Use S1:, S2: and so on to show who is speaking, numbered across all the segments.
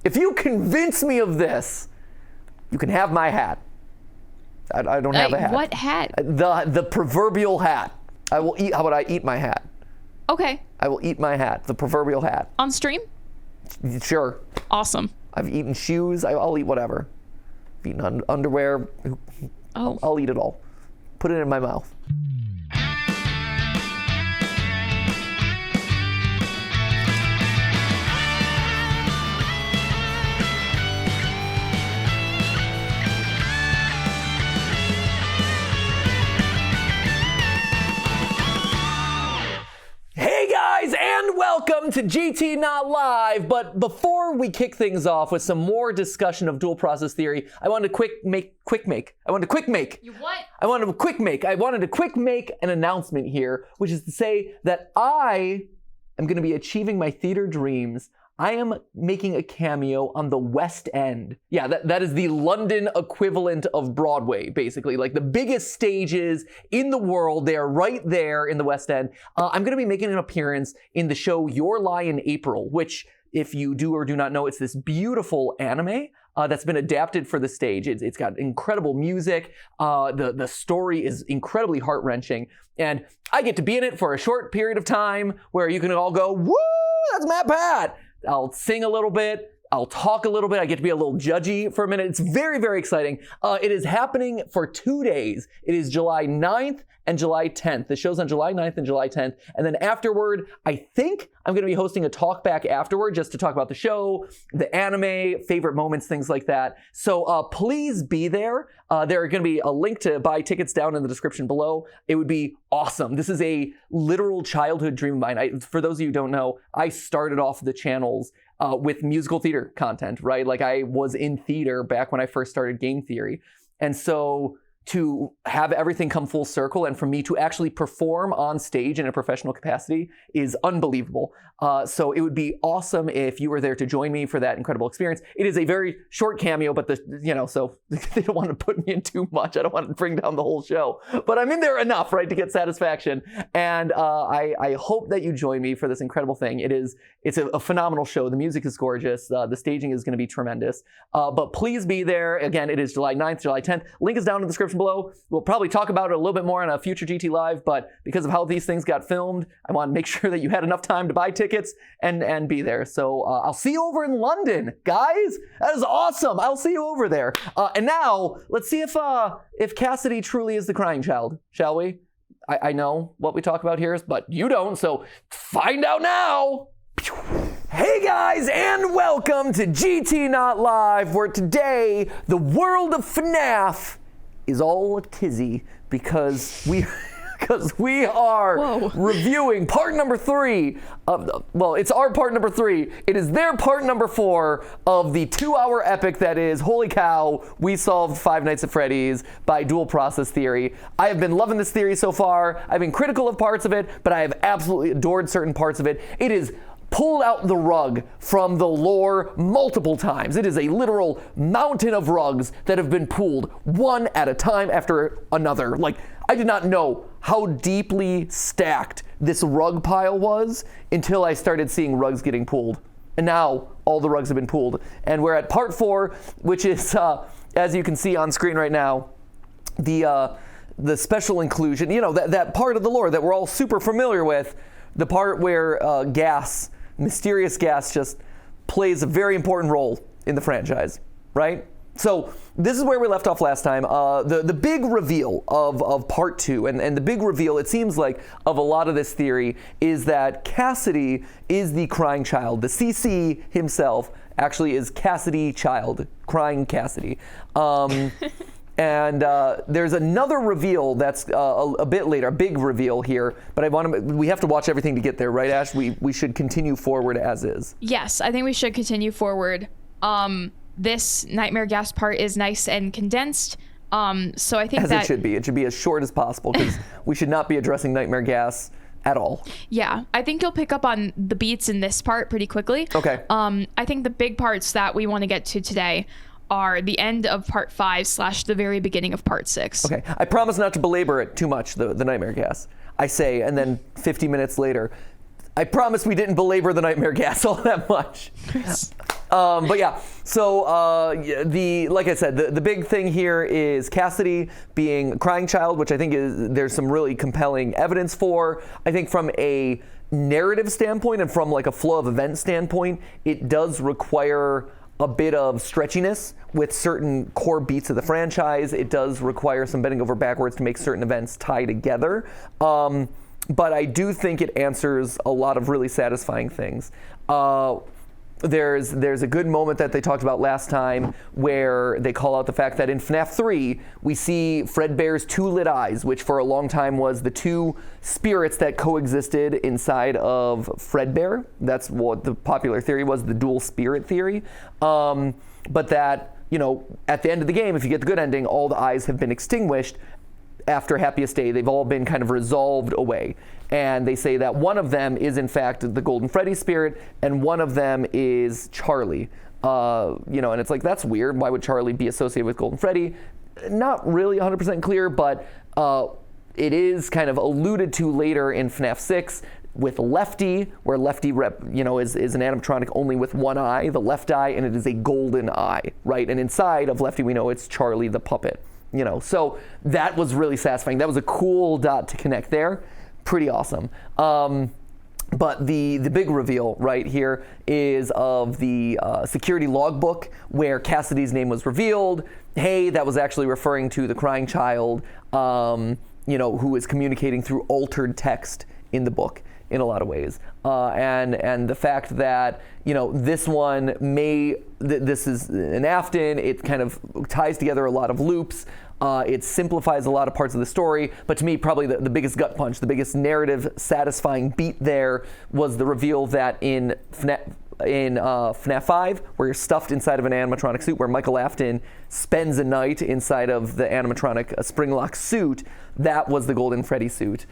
S1: If you convince me of this, you can have my hat. I don't have a hat.
S2: What hat?
S1: The proverbial hat. I will eat. How about I eat my hat?
S2: Okay.
S1: I will eat my hat, the proverbial hat.
S2: On stream?
S1: Sure.
S2: Awesome.
S1: I've eaten shoes. I'll eat whatever. I've eaten underwear.
S2: Oh.
S1: I'll eat it all. Put it in my mouth. Hey guys, and welcome to GT Not Live. But before we kick things off with some more discussion of dual process theory, I wanted to quick make. I wanted to quick make an announcement here, which is to say that I am going to be achieving my theater dreams. I am making a cameo on the West End. Yeah, that is the London equivalent of Broadway, basically. Like the biggest stages in the world, they are right there in the West End. I'm going to be making an appearance in the show Your Lie in April, which, if you do or do not know, it's this beautiful anime that's been adapted for the stage. It's got incredible music. The story is incredibly heart-wrenching. And I get to be in it for a short period of time where you can all go, woo, that's MatPat. I'll sing a little bit. I'll talk a little bit. I get to be a little judgy for a minute. It's very, very exciting. It is happening for 2 days. It is July 9th and July 10th. The show's on July 9th and July 10th. And then afterward, I think I'm going to be hosting a talk back afterward just to talk about the show, the anime, favorite moments, things like that. So please be there. There are going to be a link to buy tickets down in the description below. It would be awesome. This is a literal childhood dream of mine. For those of you who don't know, I started off the channels with musical theater content, right? Like I was in theater back when I first started game theory. And so to have everything come full circle and for me to actually perform on stage in a professional capacity is unbelievable. So it would be awesome if you were there to join me for that incredible experience. It is a very short cameo, but so they don't want to put me in too much. I don't want to bring down the whole show, but I'm in there enough, right, to get satisfaction. And I hope that you join me for this incredible thing. It's a phenomenal show. The music is gorgeous. The staging is going to be tremendous. But please be there. Again, it is July 9th, July 10th. Link is down in the description below. We'll probably talk about it a little bit more on a future GT Live, but because of how these things got filmed, I want to make sure that you had enough time to buy tickets and be there. So I'll see you over in London, guys. That is awesome. I'll see you over there. And now let's see if Cassidy truly is the crying child, shall we? I know what we talk about here, but you don't, so find out now. Hey guys, and welcome to GT Not Live, where today the world of FNAF is all a tizzy because we are reviewing part number 3 of it's our part number 3. It is their part number 4 of the 2-hour epic that is, holy cow, we solved Five Nights at Freddy's by dual process theory. I have been loving this theory so far. I've been critical of parts of it, but I have absolutely adored certain parts of it. It is pulled out the rug from the lore multiple times. It is a literal mountain of rugs that have been pulled one at a time after another. Like, I did not know how deeply stacked this rug pile was until I started seeing rugs getting pulled. And now all the rugs have been pulled. And we're at part 4, which is, as you can see on screen right now, the special inclusion, that part of the lore that we're all super familiar with, the part where mysterious gas just plays a very important role in the franchise, right? So this is where we left off last time. The big reveal of part 2, and the big reveal, it seems like, of a lot of this theory is that Cassidy is the crying child. The CC himself actually is Cassidy Child, crying Cassidy. And there's another reveal that's a bit later, a big reveal here, but we have to watch everything to get there, right, Ash? We should continue forward as is.
S2: Yes, I think we should continue forward. This Nightmare Gas part is nice and condensed, so I think
S1: it should be. It should be as short as possible, because we should not be addressing Nightmare Gas at all. Yeah,
S2: I think you'll pick up on the beats in this part pretty quickly.
S1: Okay.
S2: I think the big parts that we want to get to today are the end of part 5 / the very beginning of part 6.
S1: Okay, I promise not to belabor it too much, the Nightmare Gas. I say, and then 50 minutes later, I promise we didn't belabor the Nightmare Gas all that much. But yeah, so like I said, the big thing here is Cassidy being a crying child, which I think there's some really compelling evidence for. I think from a narrative standpoint and from like a flow of events standpoint, it does require a bit of stretchiness with certain core beats of the franchise. It does require some bending over backwards to make certain events tie together. But I do think it answers a lot of really satisfying things. There's a good moment that they talked about last time where they call out the fact that in FNAF 3, we see Fredbear's two lit eyes, which for a long time was the two spirits that coexisted inside of Fredbear. That's what the popular theory was, the dual spirit theory. But that, you know, at the end of the game, if you get the good ending, all the eyes have been extinguished. After Happiest Day, they've all been kind of resolved away. And they say that one of them is, in fact, the Golden Freddy spirit, and one of them is Charlie. You know, and it's like, that's weird. Why would Charlie be associated with Golden Freddy? Not really 100% clear, but it is kind of alluded to later in FNAF 6 with Lefty, where Lefty is an animatronic only with one eye, the left eye, and it is a golden eye, right? And inside of Lefty, we know it's Charlie the puppet. You know, so that was really satisfying. That was a cool dot to connect there. Pretty awesome. But the big reveal right here is of the security logbook where Cassidy's name was revealed. Hey, that was actually referring to the crying child, you know, who is communicating through altered text in the book in a lot of ways. And the fact that, you know, this one this is an Afton, it kind of ties together a lot of loops. It simplifies a lot of parts of the story, but to me, probably the biggest gut punch, the biggest narrative satisfying beat there was the reveal that in FNAF 5, where you're stuffed inside of an animatronic suit, where Michael Afton spends a night inside of the animatronic springlock suit, that was the Golden Freddy suit.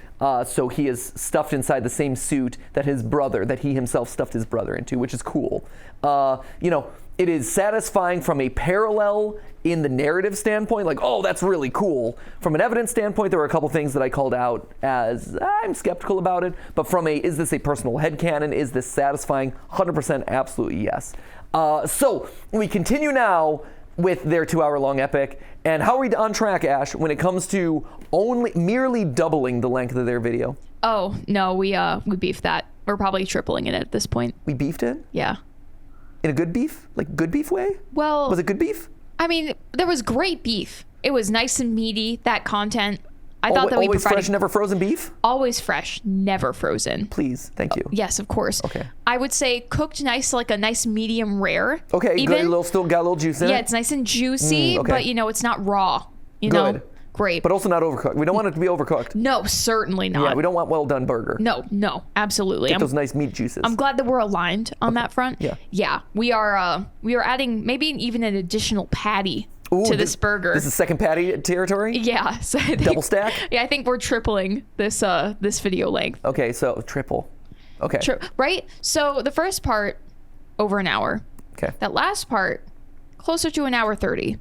S1: So he is stuffed inside the same suit that he himself stuffed his brother into, which is cool. You know, it is satisfying from a parallel in the narrative standpoint, like, oh, that's really cool. From an evidence standpoint, there were a couple things that I called out as I'm skeptical about it, but from is this a personal headcanon? Is this satisfying? 100% absolutely yes. So we continue now with their 2-hour-long epic. And how are we on track, Ash, when it comes to merely doubling the length of their video?
S2: Oh, no, we beefed that. We're probably tripling it at this point.
S1: We beefed it?
S2: Yeah.
S1: In a good beef? Like good beef way?
S2: Well,
S1: was it good beef?
S2: I mean, there was great beef. It was nice and meaty, that content. I thought that we
S1: always
S2: provided...
S1: fresh, never frozen beef?
S2: Always fresh, never frozen.
S1: Please, thank you.
S2: Yes, of course.
S1: Okay.
S2: I would say cooked nice, like a nice medium rare.
S1: Okay,
S2: even.
S1: Good, still got a little juice in it?
S2: Yeah, it's nice and juicy,
S1: okay.
S2: but, you know, it's not raw. You
S1: good.
S2: know? Great.
S1: But also not overcooked. We don't want it to be overcooked.
S2: No, certainly not.
S1: Yeah, we don't want well-done burger.
S2: No, absolutely.
S1: Get those nice meat juices.
S2: I'm glad that we're aligned on that front.
S1: Yeah.
S2: Yeah, we are adding maybe even an additional patty to this burger.
S1: This is second patty territory?
S2: Yeah. So I think,
S1: double stack?
S2: Yeah, I think we're tripling this video length.
S1: Okay, so triple. Okay.
S2: Right? So the first part, over an hour.
S1: Okay.
S2: That last part, closer to an hour 30.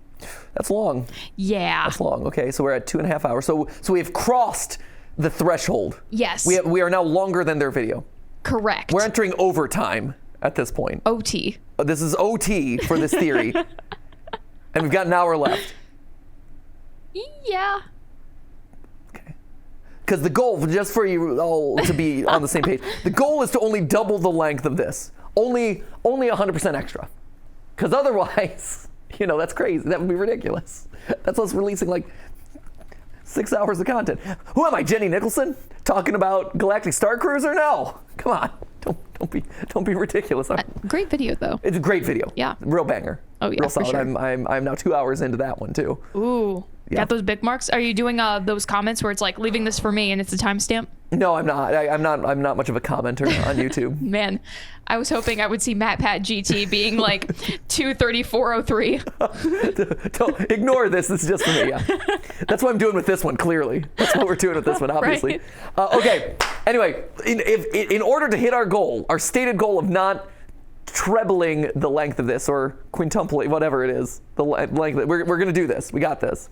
S1: That's long.
S2: Yeah.
S1: That's long. Okay, so we're at 2.5 hours. So we have crossed the threshold.
S2: Yes.
S1: We are now longer than their video.
S2: Correct.
S1: We're entering overtime at this point.
S2: OT.
S1: This is OT for this theory. And we've got an hour left.
S2: Yeah.
S1: Okay. Because the goal, just for you all to be on the same page, the goal is to only double the length of this. Only 100% extra. Because otherwise, you know, that's crazy. That would be ridiculous. That's us releasing like 6 hours of content. Who am I, Jenny Nicholson? Talking about Galactic Star Cruiser? No. Come on. Don't be ridiculous.
S2: Great video though.
S1: It's a great video.
S2: Yeah.
S1: Real banger.
S2: Oh yeah.
S1: Real solid.
S2: For sure.
S1: I'm now 2 hours into that one too.
S2: Ooh. Yeah. Got those big marks? Are you doing those comments where it's like leaving this for me and it's a timestamp?
S1: No, I'm not. I'm not much of a commenter on YouTube.
S2: Man, I was hoping I would see MatPat GT being like 23403.
S1: Don't ignore this. This is just for me. Yeah. That's what I'm doing with this one. Clearly, that's what we're doing with this one. Obviously.
S2: Right.
S1: Okay. Anyway, in order to hit our goal, our stated goal of not trebling the length of this or quintupling, whatever it is, the length. We're going to do this. We got this.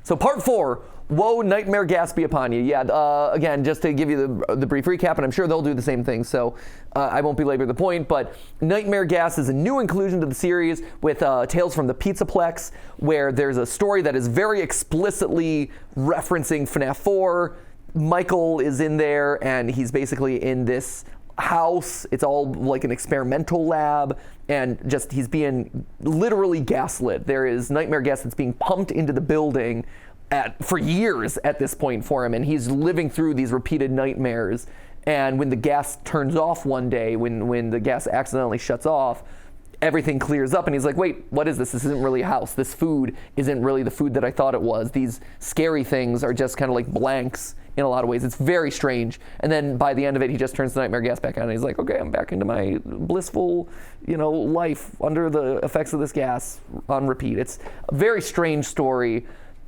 S1: So part 4, woe, nightmare gas be upon you. Yeah, again, just to give you the brief recap, and I'm sure they'll do the same thing, so I won't belabor the point, but nightmare gas is a new inclusion to the series with Tales from the Pizzaplex, where there's a story that is very explicitly referencing FNAF 4. Michael is in there, and he's basically in this house. It's all like an experimental lab, and just he's being literally gaslit. There is nightmare gas that's being pumped into the building for years at this point for him, and he's living through these repeated nightmares. And when the gas turns off one day, when the gas accidentally shuts off, everything clears up, and he's like, wait, what is this? This isn't really a house. This food isn't really the food that I thought it was. These scary things are just kind of like blanks in a lot of ways. It's very strange. And then by the end of it, he just turns the nightmare gas back on, and he's like, okay, I'm back into my blissful, life under the effects of this gas on repeat. It's a very strange story.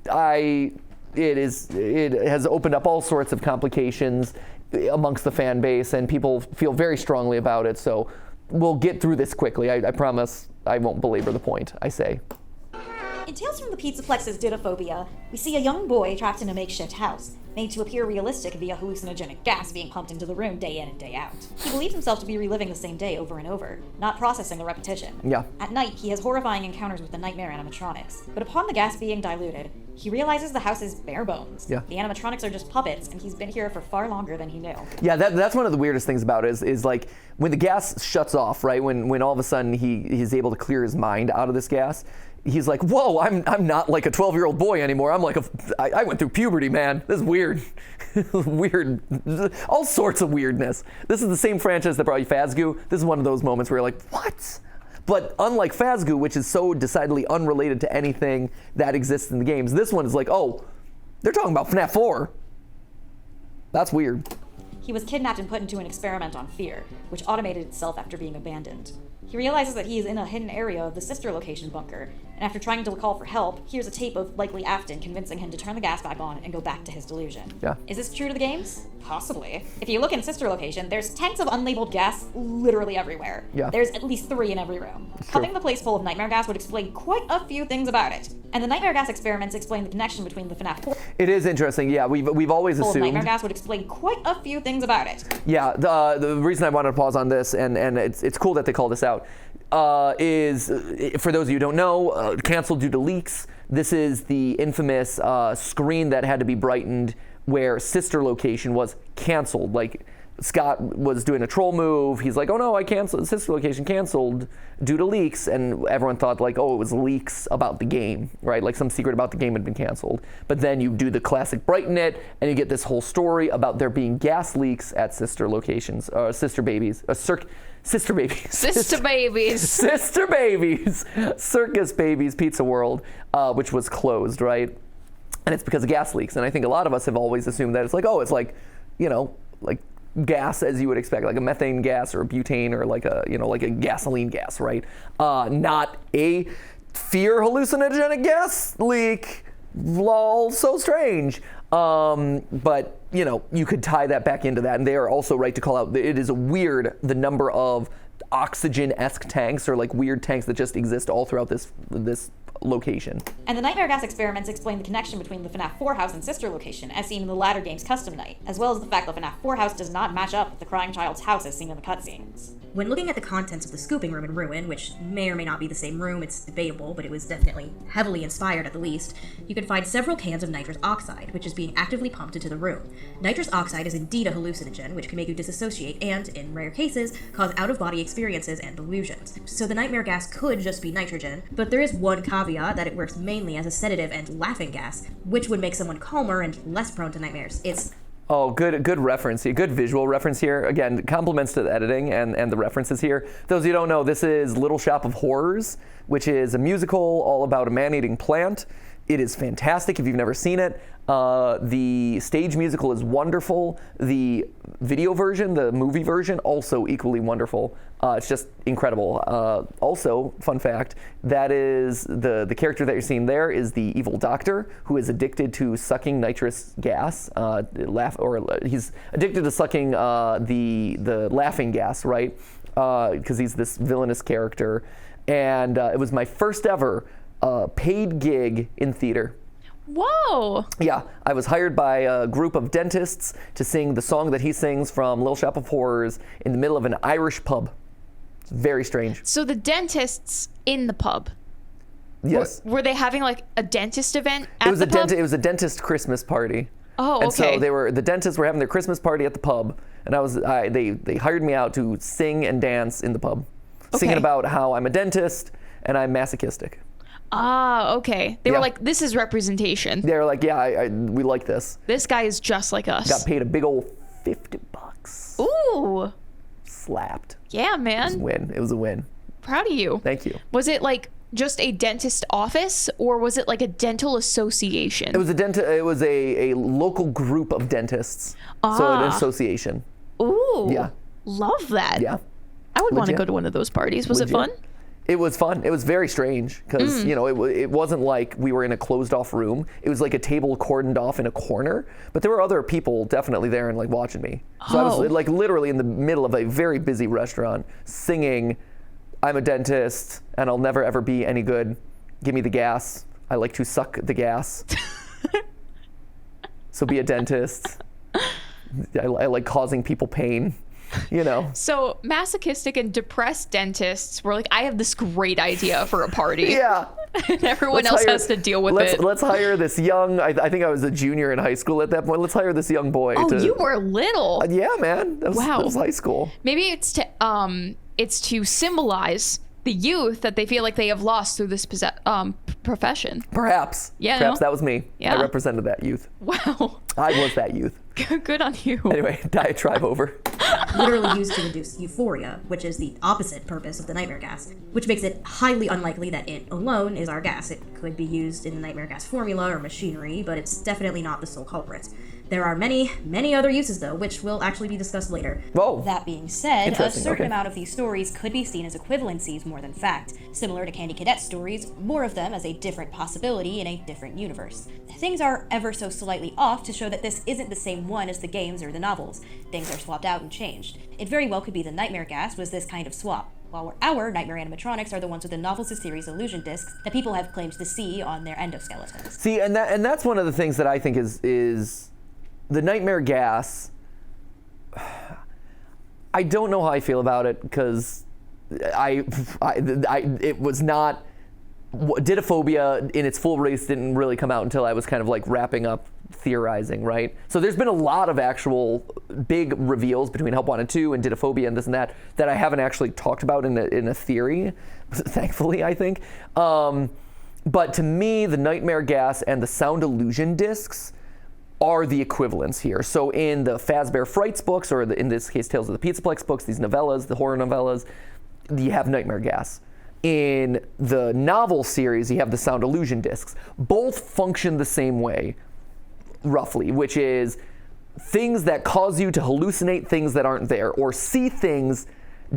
S1: It has opened up all sorts of complications amongst the fan base, and people feel very strongly about it. So we'll get through this quickly. I promise I won't belabor the point, I say.
S3: In Tales from the Pizzaplex's Didophobia, we see a young boy trapped in a makeshift house, made to appear realistic via hallucinogenic gas being pumped into the room day in and day out. He believes himself to be reliving the same day over and over, not processing the repetition.
S1: Yeah.
S3: At night, he has horrifying encounters with the nightmare animatronics, but upon the gas being diluted, he realizes the house is bare bones.
S1: Yeah.
S3: The animatronics are just puppets, and he's been here for far longer than he knew.
S1: Yeah, that's one of the weirdest things about it is like when the gas shuts off, right? When all of a sudden he's able to clear his mind out of this gas, he's like, whoa, I'm not like a 12-year-old boy anymore. I'm like I went through puberty, man. This is weird. Weird. All sorts of weirdness. This is the same franchise that brought you Fazgoo. This is one of those moments where you're like, what? But unlike Fazgoo, which is so decidedly unrelated to anything that exists in the games, this one is like, oh, they're talking about FNAF 4. That's weird.
S3: He was kidnapped and put into an experiment on fear, which automated itself after being abandoned. He realizes that he is in a hidden area of the sister location bunker, and after trying to call for help, hears a tape of likely Afton convincing him to turn the gas back on and go back to his delusion.
S1: Yeah.
S3: Is this true to the games? Possibly. If you look in sister location, there's tanks of unlabeled gas literally everywhere.
S1: Yeah.
S3: There's at least 3 in every room. Having the place full of nightmare gas would explain quite a few things about it. And the nightmare gas experiments explain the connection between the FNAF 4.
S1: It is interesting. Yeah, we've always assumed.
S3: Nightmare gas would explain quite a few things about it.
S1: Yeah, the reason I wanted to pause on this, and it's cool that they call this out, is, for those of you who don't know, canceled due to leaks. This is the infamous screen that had to be brightened where sister location was canceled. Like, Scott was doing a troll move. He's like, oh no, I canceled, sister location canceled due to leaks. And everyone thought like, oh, it was leaks about the game, right? Like some secret about the game had been canceled. But then you do the classic brighten it, and you get this whole story about there being gas leaks at sister locations, sister babies, Sister Babies.
S2: Sister Babies.
S1: Sister Babies. Circus Babies Pizza World, which was closed, right? And it's because of gas leaks. And I think a lot of us have always assumed that it's like, oh, it's like, like gas as you would expect, like a methane gas or a butane or like a, like a gasoline gas, right? Not a fear hallucinogenic gas leak. Lol, so strange. But you could tie that back into that, and they are also right to call out that it is weird the number of oxygen-esque tanks or like weird tanks that just exist all throughout this location.
S3: And the nightmare gas experiments explain the connection between the FNAF 4 house and sister location, as seen in the latter game's custom night, as well as the fact that FNAF 4 house does not match up with the crying child's house as seen in the cutscenes.
S4: When looking at the contents of the scooping room in Ruin, which may or may not be the same room, it's debatable, but it was definitely heavily inspired at the least, you can find several cans of nitrous oxide, which is being actively pumped into the room. Nitrous oxide is indeed a hallucinogen, which can make you disassociate and, in rare cases, cause out-of-body experiences and delusions. So the nightmare gas could just be nitrogen, but there is one caveat that it works mainly as a sedative and laughing gas, which would make someone calmer and less prone to nightmares. It's
S1: Oh, good reference here, good visual reference here. Again, compliments to the editing and the references here. Those of you who don't know, this is Little Shop of Horrors, which is a musical all about a man-eating plant. It is fantastic if you've never seen it. The stage musical is wonderful. The video version, the movie version, also equally wonderful. It's just incredible. Also, fun fact, that is the character that you're seeing there is the evil doctor who is addicted to sucking nitrous gas. He's addicted to sucking the laughing gas, right? Because he's this villainous character. And it was my first ever paid gig in theater.
S2: Whoa.
S1: Yeah, I was hired by a group of dentists to sing the song that he sings from Little Shop of Horrors in the middle of an Irish pub. It's very strange.
S2: So the dentists in the pub.
S1: Yes.
S2: Were they having like a dentist event at the pub?
S1: It was a dentist Christmas party.
S2: Oh,
S1: and
S2: okay.
S1: so the dentists were having their Christmas party at the pub, and they hired me out to sing and dance in the pub, singing
S2: Okay.
S1: about how I'm a dentist and I'm masochistic.
S2: Ah, okay. They were
S1: Yeah.
S2: like, this is representation.
S1: They're like, yeah, we like this.
S2: This guy is just like us.
S1: Got paid a big old $50.
S2: Ooh.
S1: Slapped.
S2: Yeah,
S1: It
S2: man.
S1: was a win.
S2: Proud of you.
S1: Thank you.
S2: Was it like just a dentist office, or was it like a dental association?
S1: It was a local group of dentists. So an association.
S2: Ooh.
S1: Yeah.
S2: Love that.
S1: Yeah.
S2: I would want to
S1: Legit.
S2: go to one of those parties. Was it
S1: Legit.
S2: fun?
S1: It was fun. It was very strange because, it wasn't like we were in a closed off room. It was like a table cordoned off in a corner, but there were other people definitely there and like watching me. So I was like literally in the middle of a very busy restaurant singing, I'm a dentist and I'll never ever be any good. Give me the gas. I like to suck the gas. So be a dentist. I like causing people pain.
S2: So masochistic and depressed dentists were like, I have this great idea for a party.
S1: Yeah.
S2: And everyone else has to deal with it.
S1: Let's hire this young, I think I was a junior in high school at that point. Let's hire this young boy.
S2: Oh, you were little.
S1: Yeah, man. That was high school.
S2: Maybe it's to symbolize the youth that they feel like they have lost through this profession.
S1: Perhaps.
S2: Yeah,
S1: Perhaps
S2: no?
S1: that was me.
S2: Yeah.
S1: I represented that youth.
S2: Wow.
S1: I was that youth.
S2: Good on you.
S1: Anyway, diatribe over.
S4: Literally used to induce euphoria, which is the opposite purpose of the nightmare gas, which makes it highly unlikely that it alone is our gas. It could be used in the nightmare gas formula or machinery, but it's definitely not the sole culprit. There are many, many other uses, though, which will actually be discussed later.
S1: Whoa.
S3: That being said, a
S1: Interesting,
S3: certain
S1: okay.
S3: amount of these stories could be seen as equivalencies more than fact. Similar to Candy Cadet stories, more of them as a different possibility in a different universe. Things are ever so slightly off to show that this isn't the same one as the games or the novels. Things are swapped out and changed. It very well could be the nightmare gas was this kind of swap, while our nightmare animatronics are the ones with the novels of series illusion discs that people have claimed to see on their endoskeletons.
S1: See, and that's one of the things that I think is the nightmare gas. I don't know how I feel about it because it was not. Didophobia in its full release didn't really come out until I was kind of like wrapping up theorizing, right? So there's been a lot of actual big reveals between Help Wanted 2 and Didophobia and this and that I haven't actually talked about in a theory, thankfully, I think. But to me, the nightmare gas and the sound illusion discs are the equivalents here. So in the Fazbear Frights books, or in this case, Tales of the Pizzaplex books, these novellas, the horror novellas, you have nightmare gas. In the novel series, you have the sound illusion discs. Both function the same way, roughly, which is things that cause you to hallucinate things that aren't there, or see things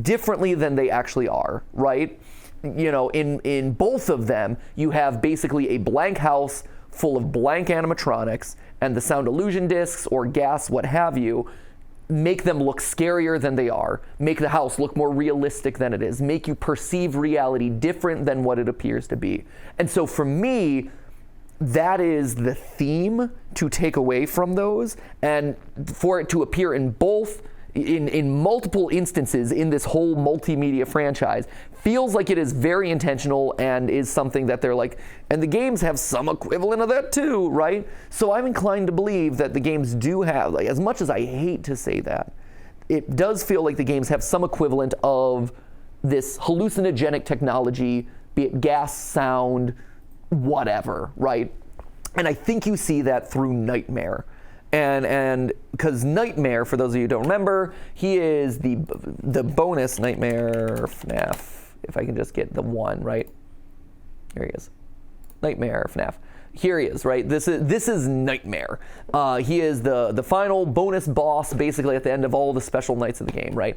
S1: differently than they actually are, right? In both of them, you have basically a blank house full of blank animatronics, and the sound illusion discs or gas, what have you, make them look scarier than they are, make the house look more realistic than it is, make you perceive reality different than what it appears to be. And so for me, that is the theme to take away from those, and for it to appear in both, in multiple instances in this whole multimedia franchise, feels like it is very intentional and is something that they're like, and the games have some equivalent of that too, right? So I'm inclined to believe that the games do have, like, as much as I hate to say that, it does feel like the games have some equivalent of this hallucinogenic technology, be it gas, sound, whatever, right? And I think you see that through Nightmare. And because Nightmare, for those of you who don't remember, he is the bonus Nightmare FNAF. If I can just get the one, right? Here he is. Nightmare FNAF. Here he is, right? This is Nightmare. He is the final bonus boss, basically at the end of all the special nights of the game, right?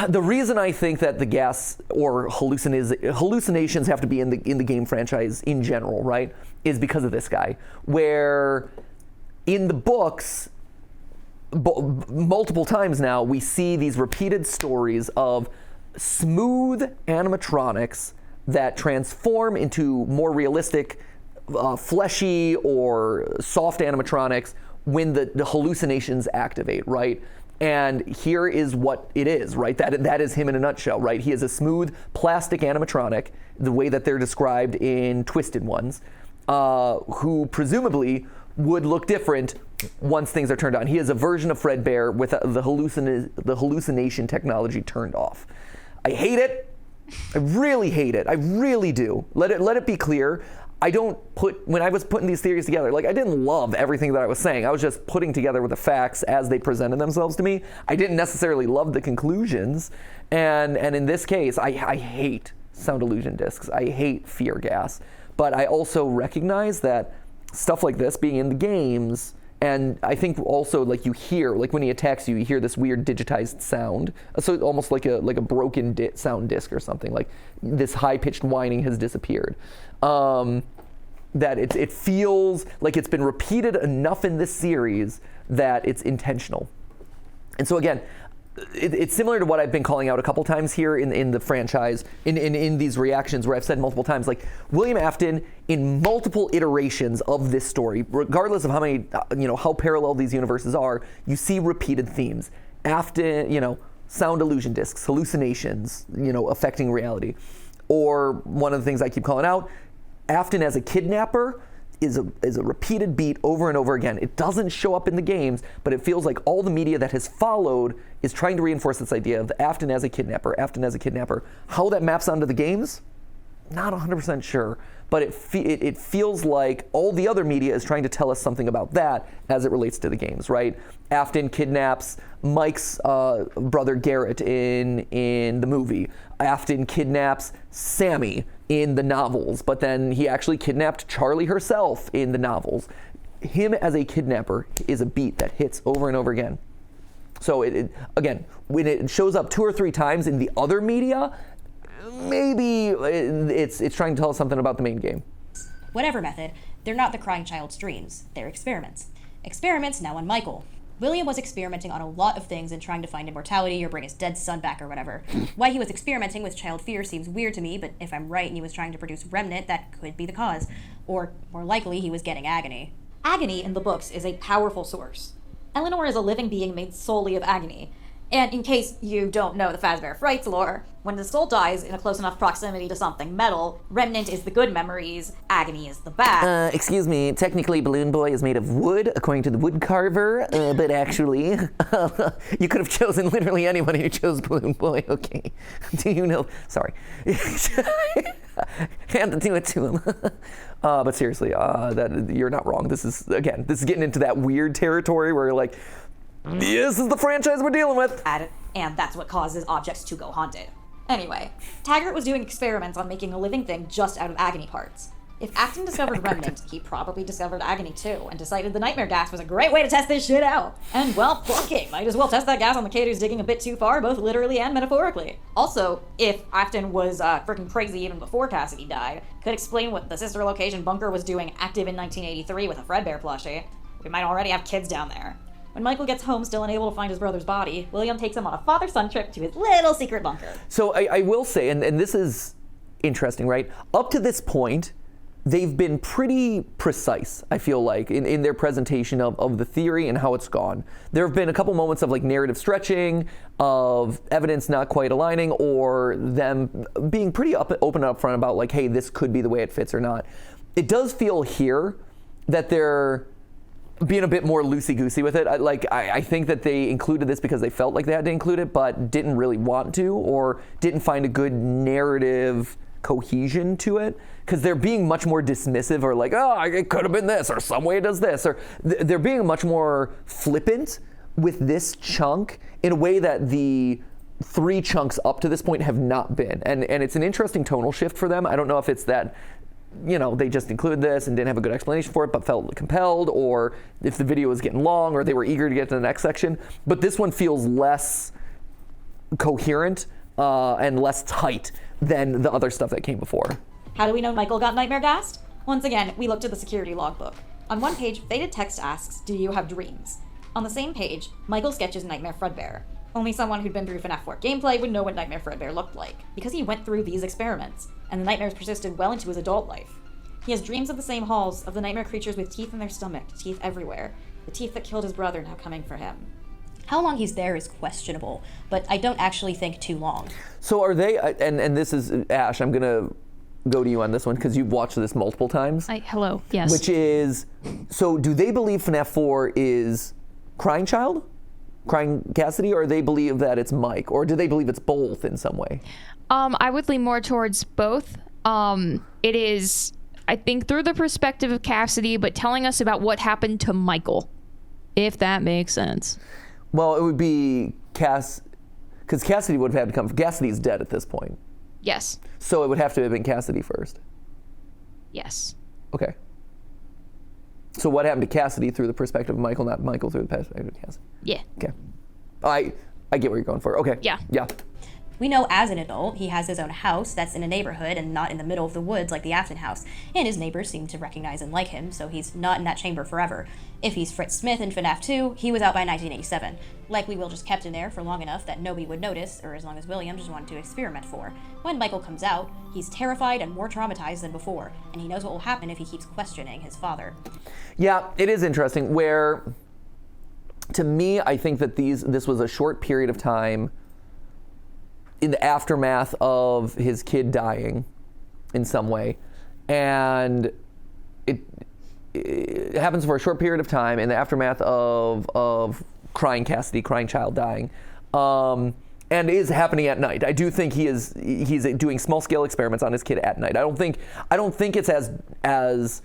S1: The reason I think that the gas or hallucinations have to be in the game franchise in general, right, is because of this guy, where in the books, multiple times now, we see these repeated stories of smooth animatronics that transform into more realistic, fleshy or soft animatronics when the hallucinations activate, right? And here is what it is, right? That is him in a nutshell, right? He is a smooth plastic animatronic, the way that they're described in Twisted Ones, who presumably would look different once things are turned on. He is a version of Fredbear with the hallucination technology turned off. I hate it. I really hate it. I really do. Let it be clear. When I was putting these theories together, like, I didn't love everything that I was saying. I was just putting together with the facts as they presented themselves to me. I didn't necessarily love the conclusions. And in this case, I hate sound illusion discs. I hate fear gas. But I also recognize that stuff like this being in the games, and I think also, like, you hear, like, when he attacks you, you hear this weird digitized sound. So almost like a broken sound disc or something. Like, this high-pitched whining has disappeared. That it feels like it's been repeated enough in this series that it's intentional. And so again, it's similar to what I've been calling out a couple times here in the franchise, in these reactions, where I've said multiple times, like, William Afton, in multiple iterations of this story, regardless of how many, how parallel these universes are, you see repeated themes. Afton, sound illusion discs, hallucinations, affecting reality. Or one of the things I keep calling out, Afton as a kidnapper is a repeated beat over and over again. It doesn't show up in the games, but it feels like all the media that has followed is trying to reinforce this idea of Afton as a kidnapper, Afton as a kidnapper. How that maps onto the games, not 100% sure, but it feels like all the other media is trying to tell us something about that as it relates to the games, right? Afton kidnaps Mike's brother Garrett in the movie. Afton kidnaps Sammy in the novels, but then he actually kidnapped Charlie herself in the novels. Him as a kidnapper is a beat that hits over and over again. So again, when it shows up 2 or 3 times in the other media, maybe it's trying to tell us something about the main game.
S4: Whatever method, they're not the crying child's dreams. They're experiments. Experiments now on Michael. William was experimenting on a lot of things and trying to find immortality or bring his dead son back or whatever. Why he was experimenting with child fear seems weird to me, but if I'm right and he was trying to produce Remnant, that could be the cause. Or, more likely, he was getting agony.
S3: Agony in the books is a powerful source. Eleanor is a living being made solely of agony. And in case you don't know the Fazbear Frights lore, when the soul dies in a close enough proximity to something metal, Remnant is the good memories, agony is the bad.
S1: Excuse me, technically Balloon Boy is made of wood, according to the wood carver, but actually, you could have chosen literally anyone who chose Balloon Boy, okay. Do you know? Sorry. Had to do it to him. But seriously, you're not wrong. This is getting into that weird territory where you're like, this is the franchise we're dealing with.
S3: And that's what causes objects to go haunted. Anyway, Taggart was doing experiments on making a living thing just out of agony parts. If Afton discovered Remnant, he probably discovered agony too, and decided the nightmare gas was a great way to test this shit out. And well, fuck it, might as well test that gas on the kid who's digging a bit too far, both literally and metaphorically. Also, if Afton was freaking crazy even before Cassidy died, could explain what the sister location bunker was doing active in 1983 with a Fredbear plushie. We might already have kids down there. When Michael gets home still unable to find his brother's body, William takes him on a father-son trip to his little secret bunker.
S1: So I will say, and this is interesting, right? Up to this point, they've been pretty precise, I feel like, in their presentation of the theory and how it's gone. There have been a couple moments of like narrative stretching, of evidence not quite aligning, or them being pretty open up front about like, hey, this could be the way it fits or not. It does feel here that they're being a bit more loosey-goosey with it. I think that they included this because they felt like they had to include it, but didn't really want to, or didn't find a good narrative cohesion to it, because they're being much more dismissive, or like, oh, it could have been this, or some way it does this, or they're being much more flippant with this chunk in a way that the 3 chunks up to this point have not been. And it's an interesting tonal shift for them. I don't know if it's that, they just included this and didn't have a good explanation for it, but felt compelled, or if the video was getting long, or they were eager to get to the next section. But this one feels less coherent and less tight than the other stuff that came before.
S3: How do we know Michael got nightmare gassed? Once again, we looked at the security logbook. On one page, faded text asks, "Do you have dreams?" On the same page, Michael sketches Nightmare Fredbear. Only someone who'd been through FNAF 4 gameplay would know what Nightmare Fredbear looked like, because he went through these experiments, and the nightmares persisted well into his adult life. He has dreams of the same halls, of the nightmare creatures with teeth in their stomach, teeth everywhere. The teeth that killed his brother now coming for him.
S4: How long he's there is questionable, but I don't actually think too long.
S1: So are they, and this is, Ash, I'm going to go to you on this one because you've watched this multiple times.
S2: Hello, yes.
S1: Which is, so do they believe FNAF 4 is Crying Child? Crying Cassidy? Or they believe that it's Mike? Or do they believe it's both in some way?
S2: I would lean more towards both. It is, I think, through the perspective of Cassidy, but telling us about what happened to Michael, if that makes sense.
S1: Well, it would be because Cassidy would have had to come. Cassidy's dead at this point.
S2: Yes.
S1: So it would have to have been Cassidy first.
S2: Yes.
S1: Okay. So what happened to Cassidy through the perspective of Michael, not Michael through the perspective of Cassidy?
S2: Yeah.
S1: Okay. I get what you're going for. Okay.
S2: Yeah.
S1: Yeah.
S4: We know as an adult, he has his own house that's in a neighborhood and not in the middle of the woods like the Afton house, and his neighbors seem to recognize and like him, so he's not in that chamber forever. If he's Fritz Smith in FNAF 2, he was out by 1987. Likely Will just kept him there for long enough that nobody would notice, or as long as William just wanted to experiment for. When Michael comes out, he's terrified and more traumatized than before, and he knows what will happen if he keeps questioning his father.
S1: Yeah, it is interesting where, to me, I think that this was a short period of time in the aftermath of his kid dying in some way. And it happens for a short period of time in the aftermath of Crying Cassidy, Crying Child dying. And is happening at night. I do think he's doing small scale experiments on his kid at night. I don't think it's as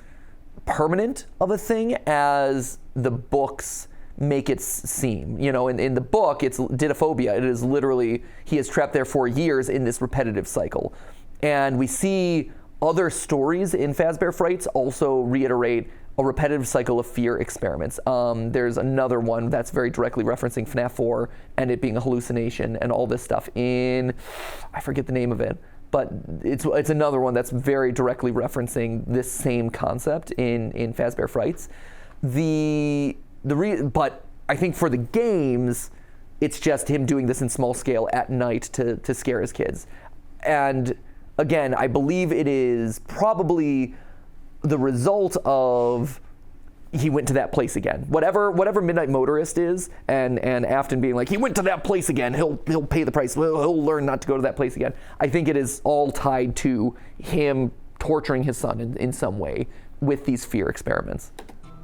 S1: permanent of a thing as the books make it seem. You know, in the book, it's didophobia. It is literally, he is trapped there for years in this repetitive cycle. And we see other stories in Fazbear Frights also reiterate a repetitive cycle of fear experiments. There's another one that's very directly referencing FNAF 4 and it being a hallucination and all this stuff in, I forget the name of it, but it's another one that's very directly referencing this same concept in Fazbear Frights. But I think for the games, it's just him doing this in small scale at night to scare his kids. And again, I believe it is probably the result of he went to that place again. Whatever Midnight Motorist is, and Afton being like, he went to that place again, he'll pay the price, he'll learn not to go to that place again. I think it is all tied to him torturing his son in some way with these fear experiments.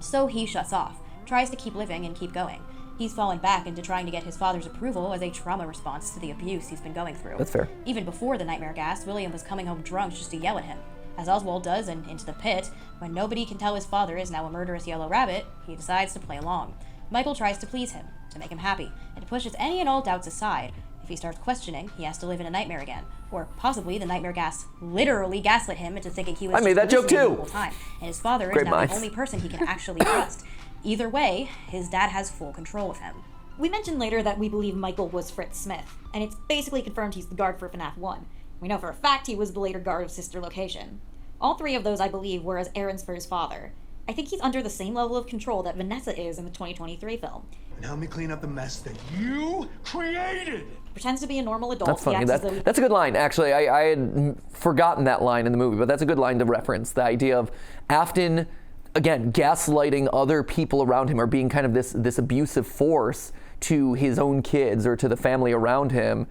S4: So he shuts off, tries to keep living and keep going. He's fallen back into trying to get his father's approval as a trauma response to the abuse he's been going through.
S1: That's fair.
S4: Even before the nightmare gas, William was coming home drunk just to yell at him. As Oswald does in Into the Pit, when nobody can tell his father is now a murderous yellow rabbit, he decides to play along. Michael tries to please him, to make him happy, and pushes any and all doubts aside. If he starts questioning, he has to live in a nightmare again. Or possibly the nightmare gas literally gaslit him into thinking he was
S1: I made that joke too
S4: the whole time, and his father
S1: Great
S4: is now
S1: minds.
S4: the only person he can actually trust. Either way, his dad has full control of him.
S3: We mentioned later that we believe Michael was Fritz Smith, and it's basically confirmed he's the guard for FNAF 1. We know for a fact he was the later guard of Sister Location. All three of those, I believe, were as errands for his father. I think he's under the same level of control that Vanessa is in the 2023 film.
S5: And help me clean up the mess that you created!
S3: He pretends to be a normal adult.
S1: That's funny.
S3: He acts as though he-
S1: That's a good line, actually. I had forgotten that line in the movie, but that's a good line to reference. The idea of Afton, again, gaslighting other people around him or being kind of this abusive force to his own kids or to the family around him,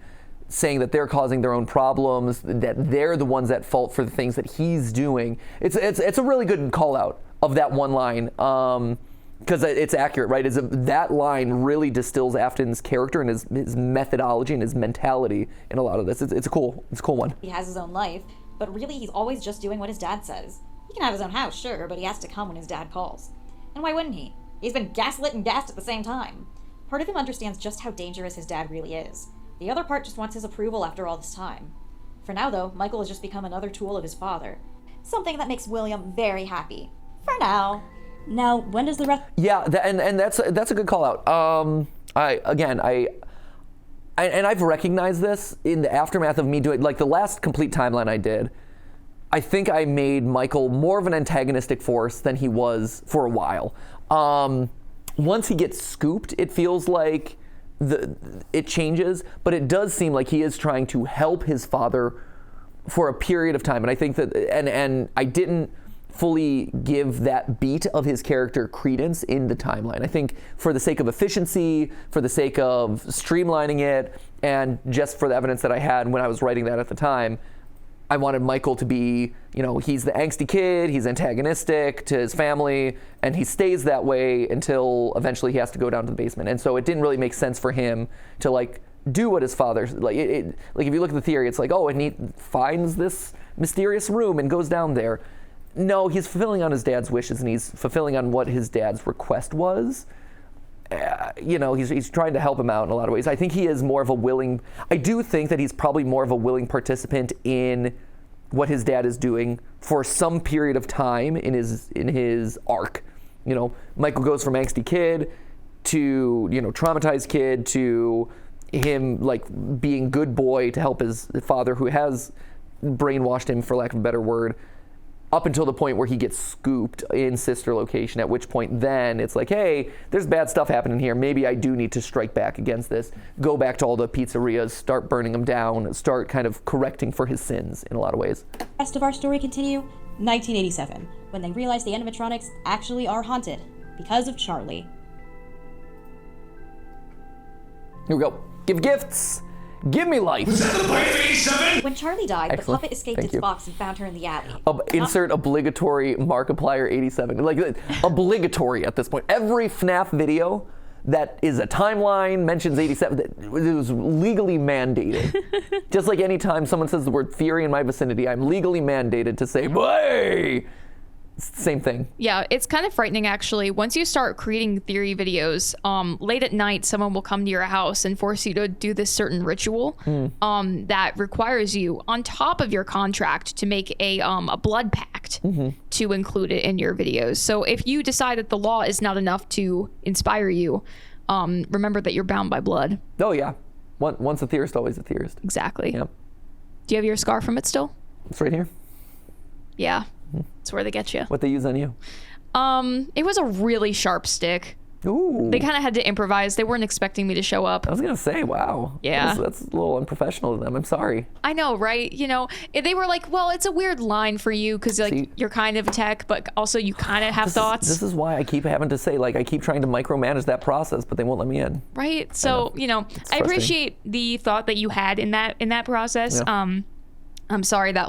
S1: saying that they're causing their own problems, that they're the ones at fault for the things that he's doing. It's a really good call out of that one line, because it's accurate, right? That line really distills Afton's character and his methodology and his mentality in a lot of this. It's a cool one.
S3: He has his own life, but really he's always just doing what his dad says. He can have his own house, sure, but he has to come when his dad calls. And why wouldn't he? He's been gaslit and gassed at the same time. Part of him understands just how dangerous his dad really is. The other part just wants his approval after all this time. For now, though, Michael has just become another tool of his father. Something that makes William very happy. For now.
S4: Now, when does the rest...
S1: Yeah, and that's a good call out. I've recognized this in the aftermath of me doing, like the last complete timeline I did, I think I made Michael more of an antagonistic force than he was for a while. Once he gets scooped, it feels like it changes, but it does seem like he is trying to help his father for a period of time. And I think that, and I didn't fully give that beat of his character credence in the timeline. I think for the sake of efficiency, for the sake of streamlining it, and just for the evidence that I had when I was writing that at the time, I wanted Michael to be, he's the angsty kid, he's antagonistic to his family, and he stays that way until eventually he has to go down to the basement. And so it didn't really make sense for him to do what his father, like if you look at the theory, it's and he finds this mysterious room and goes down there. No, he's fulfilling on his dad's wishes, and he's fulfilling on what his dad's request was. He's trying to help him out in a lot of ways. I think he is more of a willing, I do think that he's probably more of a willing participant in what his dad is doing for some period of time in his arc. Michael goes from angsty kid to, traumatized kid to him being good boy to help his father, who has brainwashed him, for lack of a better word, up until the point where he gets scooped in sister location, at which point then it's hey, there's bad stuff happening here. Maybe I do need to strike back against this, go back to all the pizzerias, start burning them down, start kind of correcting for his sins in a lot of ways.
S4: The rest of our story continue, 1987, when they realize the animatronics actually are haunted because of Charlie.
S1: Here we go. Give gifts. Give me life.
S5: Was that the point of 87?
S3: When Charlie died,
S1: Excellent.
S3: the puppet escaped
S1: Thank
S3: its
S1: you.
S3: box and found her in the attic.
S1: Insert obligatory Markiplier 87. Obligatory at this point. Every FNAF video that is a timeline mentions 87. It was legally mandated. Just like anytime someone says the word theory in my vicinity, I'm legally mandated to say, "Hey!" It's the same thing.
S2: Yeah, it's kind of frightening, actually. Once you start creating theory videos, late at night, someone will come to your house and force you to do this certain ritual that requires you, on top of your contract, to make a blood pact to include it in your videos. So if you decide that the law is not enough to inspire you, remember that you're bound by blood.
S1: Oh, yeah. Once a theorist, always a theorist.
S2: Exactly.
S1: Yep.
S2: Do you have your scar from it still?
S1: It's right here.
S2: Yeah. That's where they get you.
S1: What they use on you?
S2: It was a really sharp stick.
S1: Ooh.
S2: They kind of had to improvise. They weren't expecting me to show up.
S1: I was going to say, wow.
S2: Yeah.
S1: That's a little unprofessional of them. I'm sorry.
S2: I know, right? They were like, well, it's a weird line for you because you're kind of tech, but also you kind of have thoughts.
S1: This is why I keep having to say, I keep trying to micromanage that process, but they won't let me in.
S2: Right? So, I appreciate the thought that you had in that process.
S1: Yeah.
S2: I'm sorry that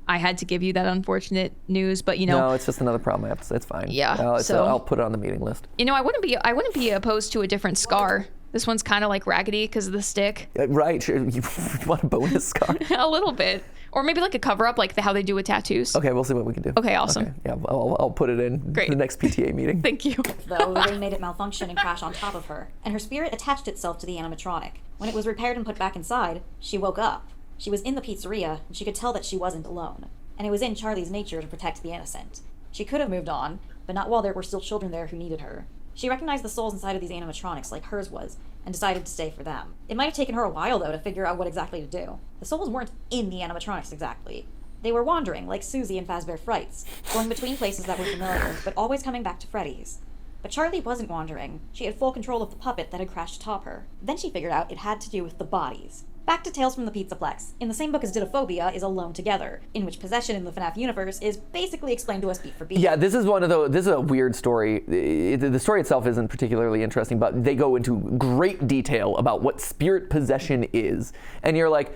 S2: I had to give you that unfortunate news, but
S1: No, it's just another problem I have to say. It's fine.
S2: Yeah,
S1: I'll put it on the meeting list.
S2: I wouldn't be opposed to a different scar. This one's kind of raggedy because of the stick.
S1: Right. Sure. You want a bonus scar?
S2: A little bit. Or maybe a cover up, how they do with tattoos.
S1: Okay, we'll see what we can do.
S2: Okay, awesome.
S1: Okay, yeah, I'll put it in the next PTA meeting.
S2: Thank you.
S3: Though the ring made it malfunction and crash on top of her, and her spirit attached itself to the animatronic. When it was repaired and put back inside, she woke up. She was in the pizzeria, and she could tell that she wasn't alone. And it was in Charlie's nature to protect the innocent. She could have moved on, but not while there were still children there who needed her. She recognized the souls inside of these animatronics like hers was, and decided to stay for them. It might have taken her a while, though, to figure out what exactly to do. The souls weren't in the animatronics exactly. They were wandering, like Susie in Fazbear Frights, going between places that were familiar, but always coming back to Freddys. But Charlie wasn't wandering. She had full control of the puppet that had crashed atop her. Then she figured out it had to do with the bodies. Back to Tales from the Pizzaplex. In the same book as Didophobia is Alone Together, in which possession in the FNAF universe is basically explained to us beat for beat.
S1: Yeah, this is a weird story. The story itself isn't particularly interesting, but they go into great detail about what spirit possession is. And you're like,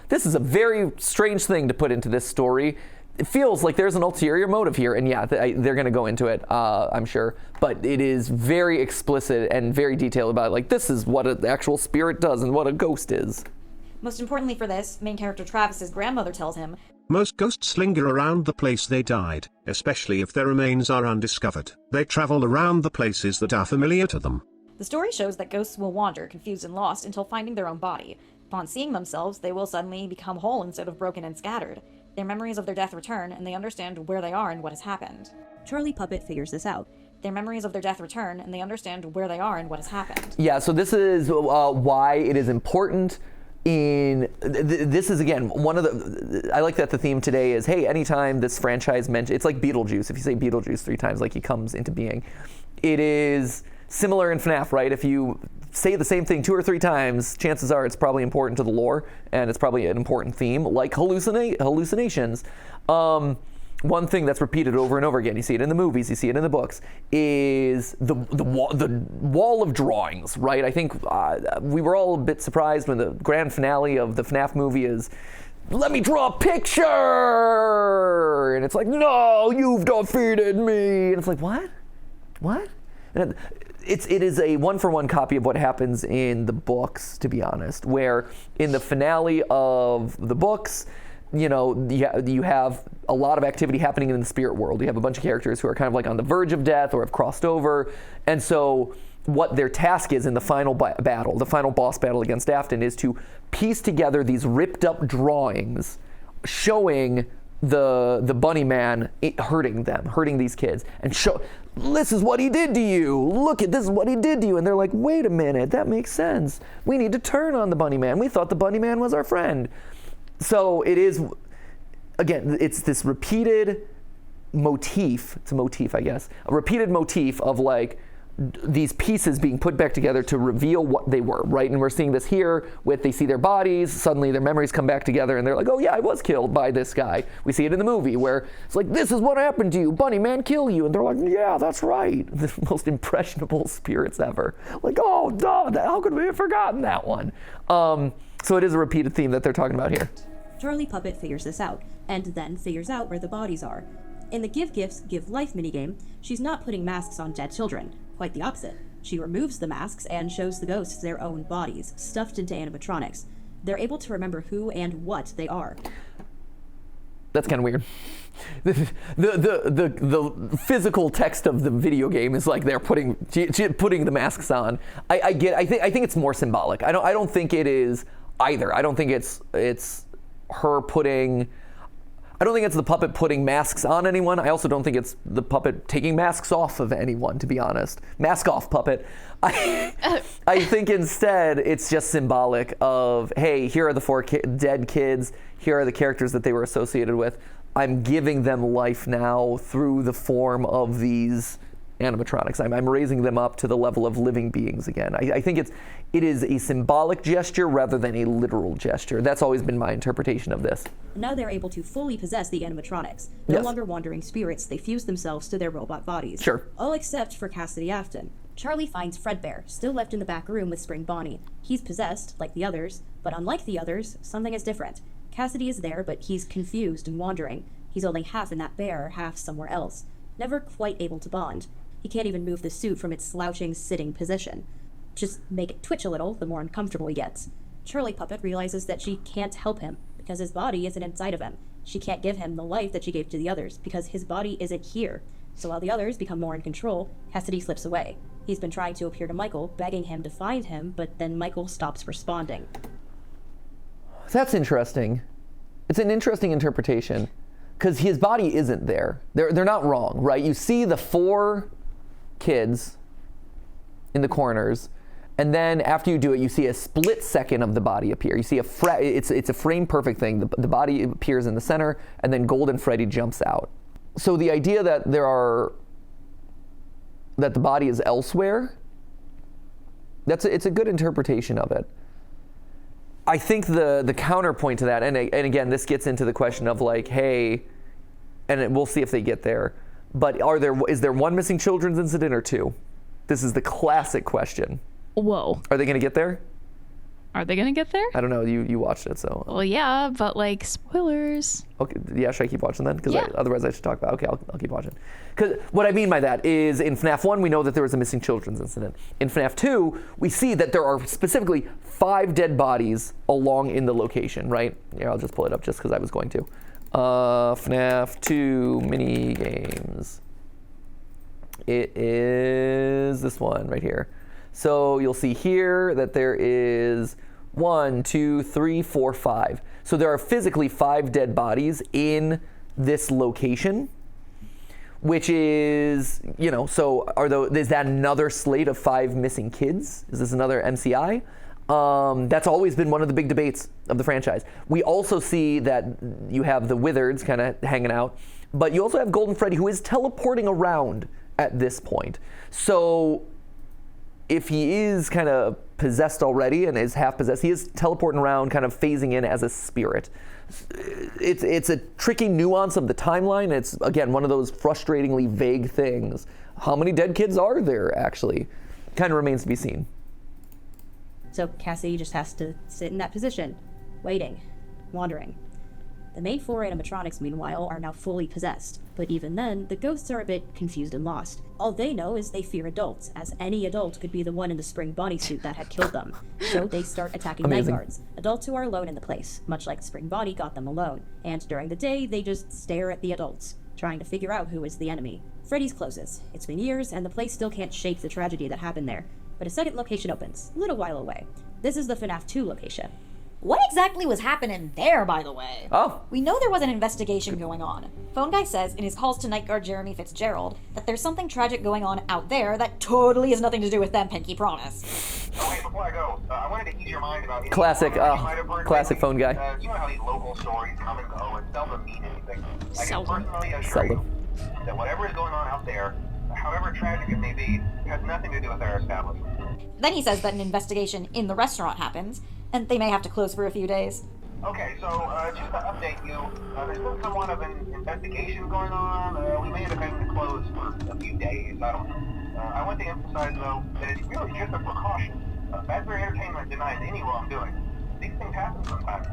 S1: this is a very strange thing to put into this story. It feels like there's an ulterior motive here, and yeah, they're going to go into it, I'm sure. But it is very explicit and very detailed about this is what an actual spirit does and what a ghost is.
S3: Most importantly for this, main character Travis's grandmother tells him,
S6: most ghosts linger around the place they died, especially if their remains are undiscovered. They travel around the places that are familiar to them.
S3: The story shows that ghosts will wander, confused and lost, until finding their own body. Upon seeing themselves, they will suddenly become whole instead of broken and scattered. Their memories of their death return, and they understand where they are and what has happened.
S4: Charlie Puppet figures this out.
S3: Their memories of their death return, and they understand where they are and what has happened.
S1: Yeah, so this is why it is important this is, again, one of I like that the theme today is, hey, anytime this franchise it's like Beetlejuice. If you say Beetlejuice 3 times, he comes into being. It is similar in FNAF, right? If you say the same thing 2 or 3 times, chances are it's probably important to the lore, and it's probably an important theme, like hallucinations. one thing that's repeated over and over again, you see it in the movies, you see it in the books, is the wall of drawings, right? I think we were all a bit surprised when the grand finale of the FNAF movie is, let me draw a picture! And it's like, no, you've defeated me! And it's like, what? What? And it is a one-for-one copy of what happens in the books, to be honest, where in the finale of the books, you know, you have a lot of activity happening in the spirit world. You have a bunch of characters who are kind of like on the verge of death or have crossed over. And so what their task is in the final battle, the final boss battle against Afton, is to piece together these ripped up drawings showing the bunny man hurting these kids, and show, this is what he did to you. Look at this is what he did to you. And they're like, wait a minute, that makes sense. We need to turn on the bunny man. We thought the bunny man was our friend. So it is, again, it's this repeated motif. It's a motif, I guess. A repeated motif of like these pieces being put back together to reveal what they were, right? And we're seeing this here with, they see their bodies, suddenly their memories come back together and they're like, oh yeah, I was killed by this guy. We see it in the movie where it's like, this is what happened to you, bunny man kill you. And they're like, yeah, that's right. The most impressionable spirits ever. Like, oh, duh, how could we have forgotten that one? So it is a repeated theme that they're talking about here.
S4: Charlie Puppet figures this out, and then figures out where the bodies are. In the Give Gifts, Give Life minigame, she's not putting masks on dead children. Quite the opposite. She removes the masks and shows the ghosts their own bodies, stuffed into animatronics. They're able to remember who and what they are.
S1: That's kind of weird. The physical text of the video game is like they're putting the masks on. I think it's more symbolic. I don't think it is either. I don't think it's her putting. I don't think it's the puppet putting masks on anyone. I also don't think it's the puppet taking masks off of anyone, to be honest. Mask off, puppet. I think instead it's just symbolic of, hey, here are the 4 dead kids. Here are the characters that they were associated with. I'm giving them life now through the form of these animatronics. I'm raising them up to the level of living beings again. I think it is a symbolic gesture rather than a literal gesture. That's always been my interpretation of this.
S4: Now they're able to fully possess the animatronics. No longer wandering spirits, they fuse themselves to their robot bodies.
S1: Sure.
S4: All except for Cassidy Afton. Charlie finds Fredbear, still left in the back room with Spring Bonnie. He's possessed, like the others, but unlike the others, something is different. Cassidy is there, but he's confused and wandering. He's only half in that bear, half somewhere else. Never quite able to bond. He can't even move the suit from its slouching, sitting position. Just make it twitch a little, the more uncomfortable he gets. Charlie Puppet realizes that she can't help him, because his body isn't inside of him. She can't give him the life that she gave to the others, because his body isn't here. So while the others become more in control, Cassidy slips away. He's been trying to appear to Michael, begging him to find him, but then Michael stops responding.
S1: That's interesting. It's an interesting interpretation, because his body isn't there. They're not wrong, right? You see the 4 kids in the corners, and then after you do it, you see a split second of the body appear. You see it's a frame perfect thing. The body appears in the center, and then Golden Freddy jumps out. So the idea that the body is elsewhere, it's a good interpretation of it. I think the counterpoint to that, and again, this gets into the question of like, hey, and we'll see if they get there, but is there 1 missing children's incident or 2? This is the classic question.
S2: Whoa.
S1: Are they going to get there?
S2: Are they going to get there?
S1: I don't know. You watched it, so.
S2: Well, yeah, but like spoilers.
S1: Okay. Yeah, should I keep watching then? Because
S2: yeah.
S1: Otherwise I should talk about it. Okay, I'll keep watching. Because what I mean by that is in FNAF 1, we know that there was a missing children's incident. In FNAF 2, we see that there are specifically 5 dead bodies along in the location, right? Here, I'll just pull it up just because I was going to. FNAF 2 mini games. It is this one right here. So you'll see here that there is 1, 2, 3, 4, 5. So there are physically 5 dead bodies in this location, which is, so is that another slate of 5 missing kids? Is this another MCI? That's always been one of the big debates of the franchise. We also see that you have the Wizards kind of hanging out, but you also have Golden Freddy, who is teleporting around at this point. So if he is kind of possessed already and is half possessed, he is teleporting around, kind of phasing in as a spirit. it's a tricky nuance of the timeline. It's, again, one of those frustratingly vague things. How many dead kids are there, actually? Kind of remains to be seen.
S4: So Cassie just has to sit in that position, waiting, wandering. The main 4 animatronics, meanwhile, are now fully possessed, but even then, the ghosts are a bit confused and lost. All they know is they fear adults, as any adult could be the one in the spring bodysuit that had killed them. So they start attacking night guards, adults who are alone in the place, much like Spring Bonnie got them alone. And during the day, they just stare at the adults, trying to figure out who is the enemy. Freddys closes. It's been years, and the place still can't shake the tragedy that happened there. But a second location opens, a little while away. This is the FNAF 2 location.
S3: What exactly was happening there, by the way?
S1: Oh.
S3: We know there was an investigation going on. Phone Guy says in his calls to night guard Jeremy Fitzgerald that there's something tragic going on out there that totally has nothing to do with them, Pinky promise.
S7: Okay, before I go, I wanted to ease your mind about...
S1: Classic Phone Guy.
S7: You know how these local stories come and go and seldom mean anything. I can
S2: Seldom.
S7: personally assure you that whatever is going on out there, however tragic it may be, has nothing to do with our establishment.
S3: Then he says that an investigation in the restaurant happens, and they may have to close for a few days.
S7: Okay, so just to update you, there's been somewhat of an investigation going on. We may have been closed for a few days. I don't know. I want to emphasize, though, that it's really just a precaution. Fazbear Entertainment denies any wrongdoing. These things happen sometimes.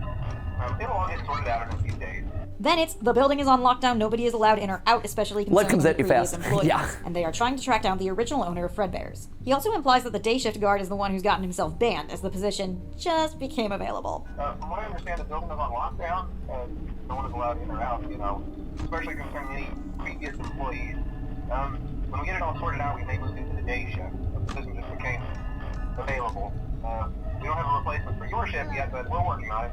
S7: It'll all get sorted out in a few days.
S3: Then it's the building is on lockdown, nobody is allowed in or out, especially
S1: What comes
S3: concerning
S1: at you
S3: previous
S1: fast?
S3: employees.
S1: Yeah.
S3: And they are trying to track down the original owner of Fredbear's. He also implies that the day shift guard is the one who's gotten himself banned, as the position just became available.
S7: From what I understand, the building is on lockdown. No one is allowed in or out, especially concerning any previous employees. When we get it all sorted out, we may move into the day shift. The position just became available. We don't have a replacement for your shift yet, but we're working on it.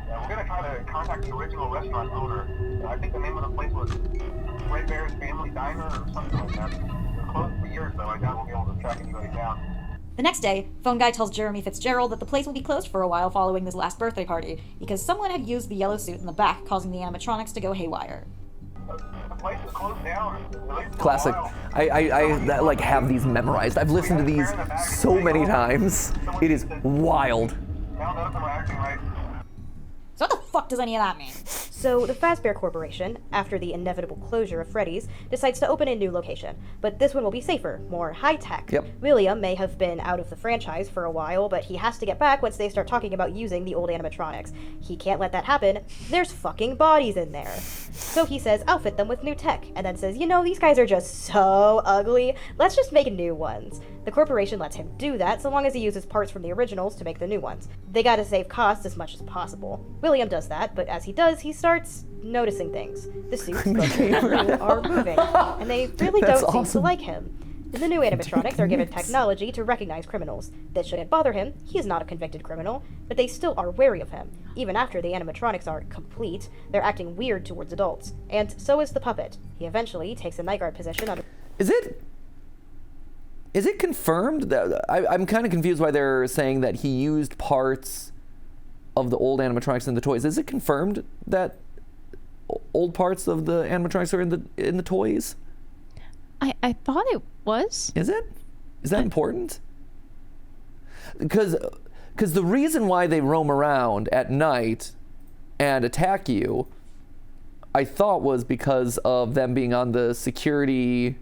S7: We're going to try to contact the original restaurant owner. I think the name of the place was Red Bear's Family Diner or something like that. They're closed for years, though. I doubt we'll be able to track anybody down.
S3: The next day, Phone Guy tells Jeremy Fitzgerald that the place will be closed for a while following this last birthday party, because someone had used the yellow suit in the back, causing the animatronics to go haywire.
S7: The place is closed down.
S1: Classic. I like have these memorized. I've listened to these so many times. It is wild.
S7: Now none of them are acting right.
S3: So what the fuck does any of that mean?
S4: So the Fazbear Corporation, after the inevitable closure of Freddys, decides to open a new location. But this one will be safer, more high-tech.
S1: Yep.
S4: William may have been out of the franchise for a while, but he has to get back once they start talking about using the old animatronics. He can't let that happen. There's fucking bodies in there. So he says, outfit them with new tech, and then says, these guys are just so ugly. Let's just make new ones. The corporation lets him do that so long as he uses parts from the originals to make the new ones. They gotta save costs as much as possible. William does that, but as he does, he starts noticing things. The suits are moving, and they really don't seem to like him. The new animatronics are given technology to recognize criminals. This shouldn't bother him, he is not a convicted criminal, but they still are wary of him. Even after the animatronics are complete, they're acting weird towards adults. And so is the puppet. He eventually takes a night guard position under...
S1: Is it confirmed that I'm kind of confused why they're saying that he used parts of the old animatronics in the toys? Is it confirmed that old parts of the animatronics are in the toys?
S2: I thought it was.
S1: Is it? Is that important? Because the reason why they roam around at night and attack you, I thought, was because of them being on the security.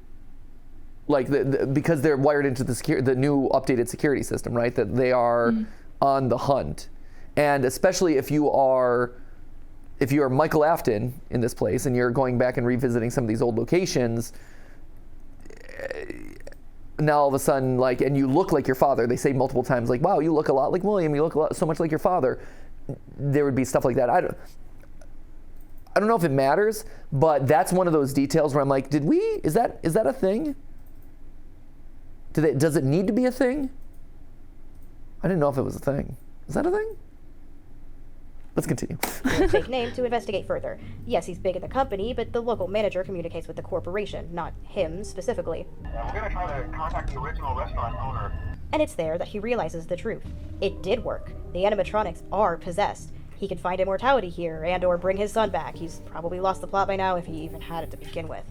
S1: Like because they're wired into the new updated security system, right? That they are on the hunt, and especially if you are Michael Afton in this place and you're going back and revisiting some of these old locations. Now all of a sudden, and you look like your father. They say multiple times, "Wow, you look a lot like William. You look so much like your father." There would be stuff like that. I don't know if it matters, but that's one of those details where I'm like, is that a thing? Does it need to be a thing? I didn't know if it was a thing. Is that a thing? Let's continue.
S4: Fake name to investigate further. Yes, he's big in the company, but the local manager communicates with the corporation, not him specifically.
S7: We're going to try to contact the original restaurant owner.
S4: And it's there that he realizes the truth. It did work. The animatronics are possessed. He could find immortality here and or bring his son back. He's probably lost the plot by now if he even had it to begin with.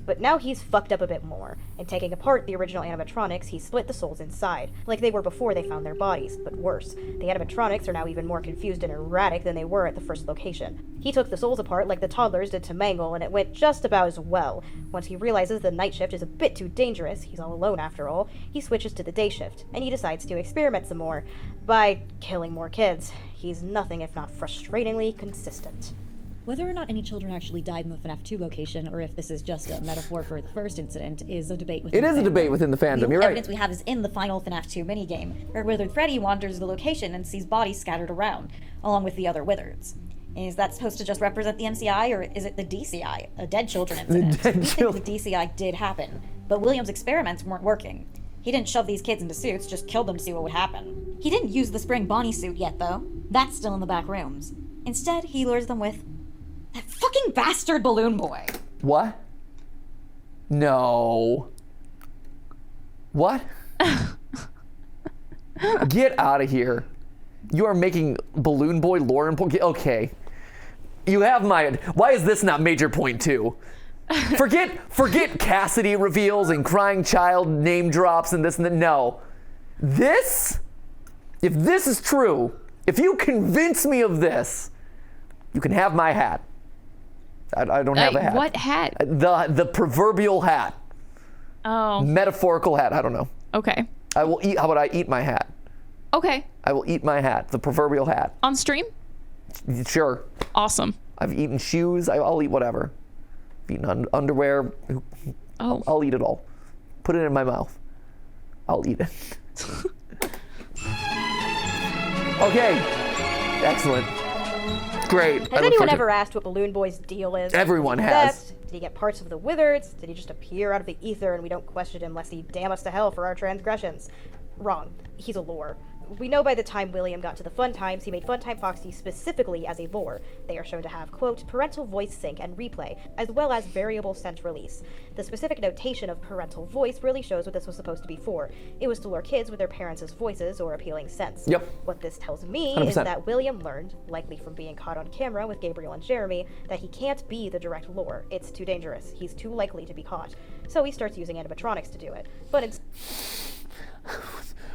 S4: But now he's fucked up a bit more. In taking apart the original animatronics, he split the souls inside, like they were before they found their bodies, but worse. The animatronics are now even more confused and erratic than they were at the first location. He took the souls apart like the toddlers did to Mangle, and it went just about as well. Once he realizes the night shift is a bit too dangerous, he's all alone after all, he switches to the day shift, and he decides to experiment some more, by killing more kids. He's nothing if not frustratingly consistent.
S3: Whether or not any children actually died in the FNAF 2 location, or if this is just a metaphor for the first incident, is a debate within
S1: It is
S3: the
S1: a debate within the fandom,
S3: The
S1: you're right.
S3: evidence we have is in the final FNAF 2 minigame, where Freddy wanders the location and sees bodies scattered around, along with the other Withers. Is that supposed to just represent the MCI, or is it the DCI, a dead children incident?
S1: dead
S3: We think the DCI did happen, but William's experiments weren't working. He didn't shove these kids into suits, just killed them to see what would happen. He didn't use the spring Bonnie suit yet, though. That's still in the back rooms. Instead, he lures them with that fucking bastard balloon boy.
S1: What? No. What? Get out of here. You are making Balloon Boy lore important. Okay. You have my... Why is this not major point 2? Forget Cassidy reveals and crying child name drops and this and that. No. This, if this is true, if you convince me of this, you can have my hat. I don't have a hat.
S2: What hat?
S1: The proverbial hat.
S2: Oh.
S1: Metaphorical hat. I don't know.
S2: Okay.
S1: I will eat. How about I eat my hat?
S2: Okay.
S1: I will eat my hat. The proverbial hat.
S2: On stream?
S1: Sure.
S2: Awesome.
S1: I've eaten shoes. I'll eat whatever. I've eaten underwear.
S2: Oh.
S1: I'll eat it all. Put it in my mouth. I'll eat it. Okay. Excellent. Great.
S4: Has anyone ever asked what Balloon Boy's deal is?
S1: Everyone
S4: Was he
S1: has.
S4: possessed? Did he get parts of the Wizards? Did he just appear out of the ether and we don't question him lest he damn us to hell for our transgressions? Wrong. He's a lore. We know by the time William got to the Fun Times, he made Funtime Foxy specifically as a lore. They are shown to have, quote, parental voice sync and replay, as well as variable scent release. The specific notation of parental voice really shows what this was supposed to be for. It was to lure kids with their parents' voices or appealing scents.
S1: Yep.
S4: What this tells me
S1: 100%.
S4: is that William learned, likely from being caught on camera with Gabriel and Jeremy, that he can't be the direct lure. It's too dangerous. He's too likely to be caught. So he starts using animatronics to do it. But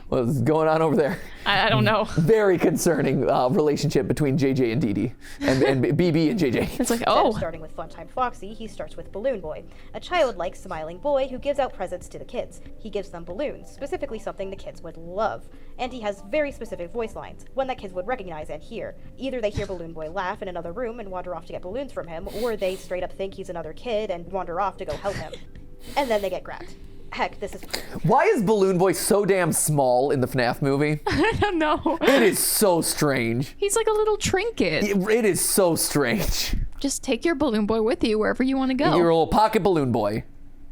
S1: What's going on over there?
S2: I don't know.
S1: Very concerning relationship between JJ and Dee Dee, and BB and JJ.
S2: It's like,
S4: Instead
S2: oh.
S4: of starting with Funtime Foxy, he starts with Balloon Boy, a childlike, smiling boy who gives out presents to the kids. He gives them balloons, specifically something the kids would love. And he has very specific voice lines, one that kids would recognize and hear. Either they hear Balloon Boy laugh in another room and wander off to get balloons from him, or they straight up think he's another kid and wander off to go help him. And then they get grabbed. Heck, this is...
S1: Why is Balloon Boy so damn small in the FNAF movie?
S2: I don't know.
S1: It is so strange.
S2: He's like a little trinket.
S1: It is so strange.
S2: Just take your balloon boy with you wherever you want to go.
S1: Your little pocket balloon boy.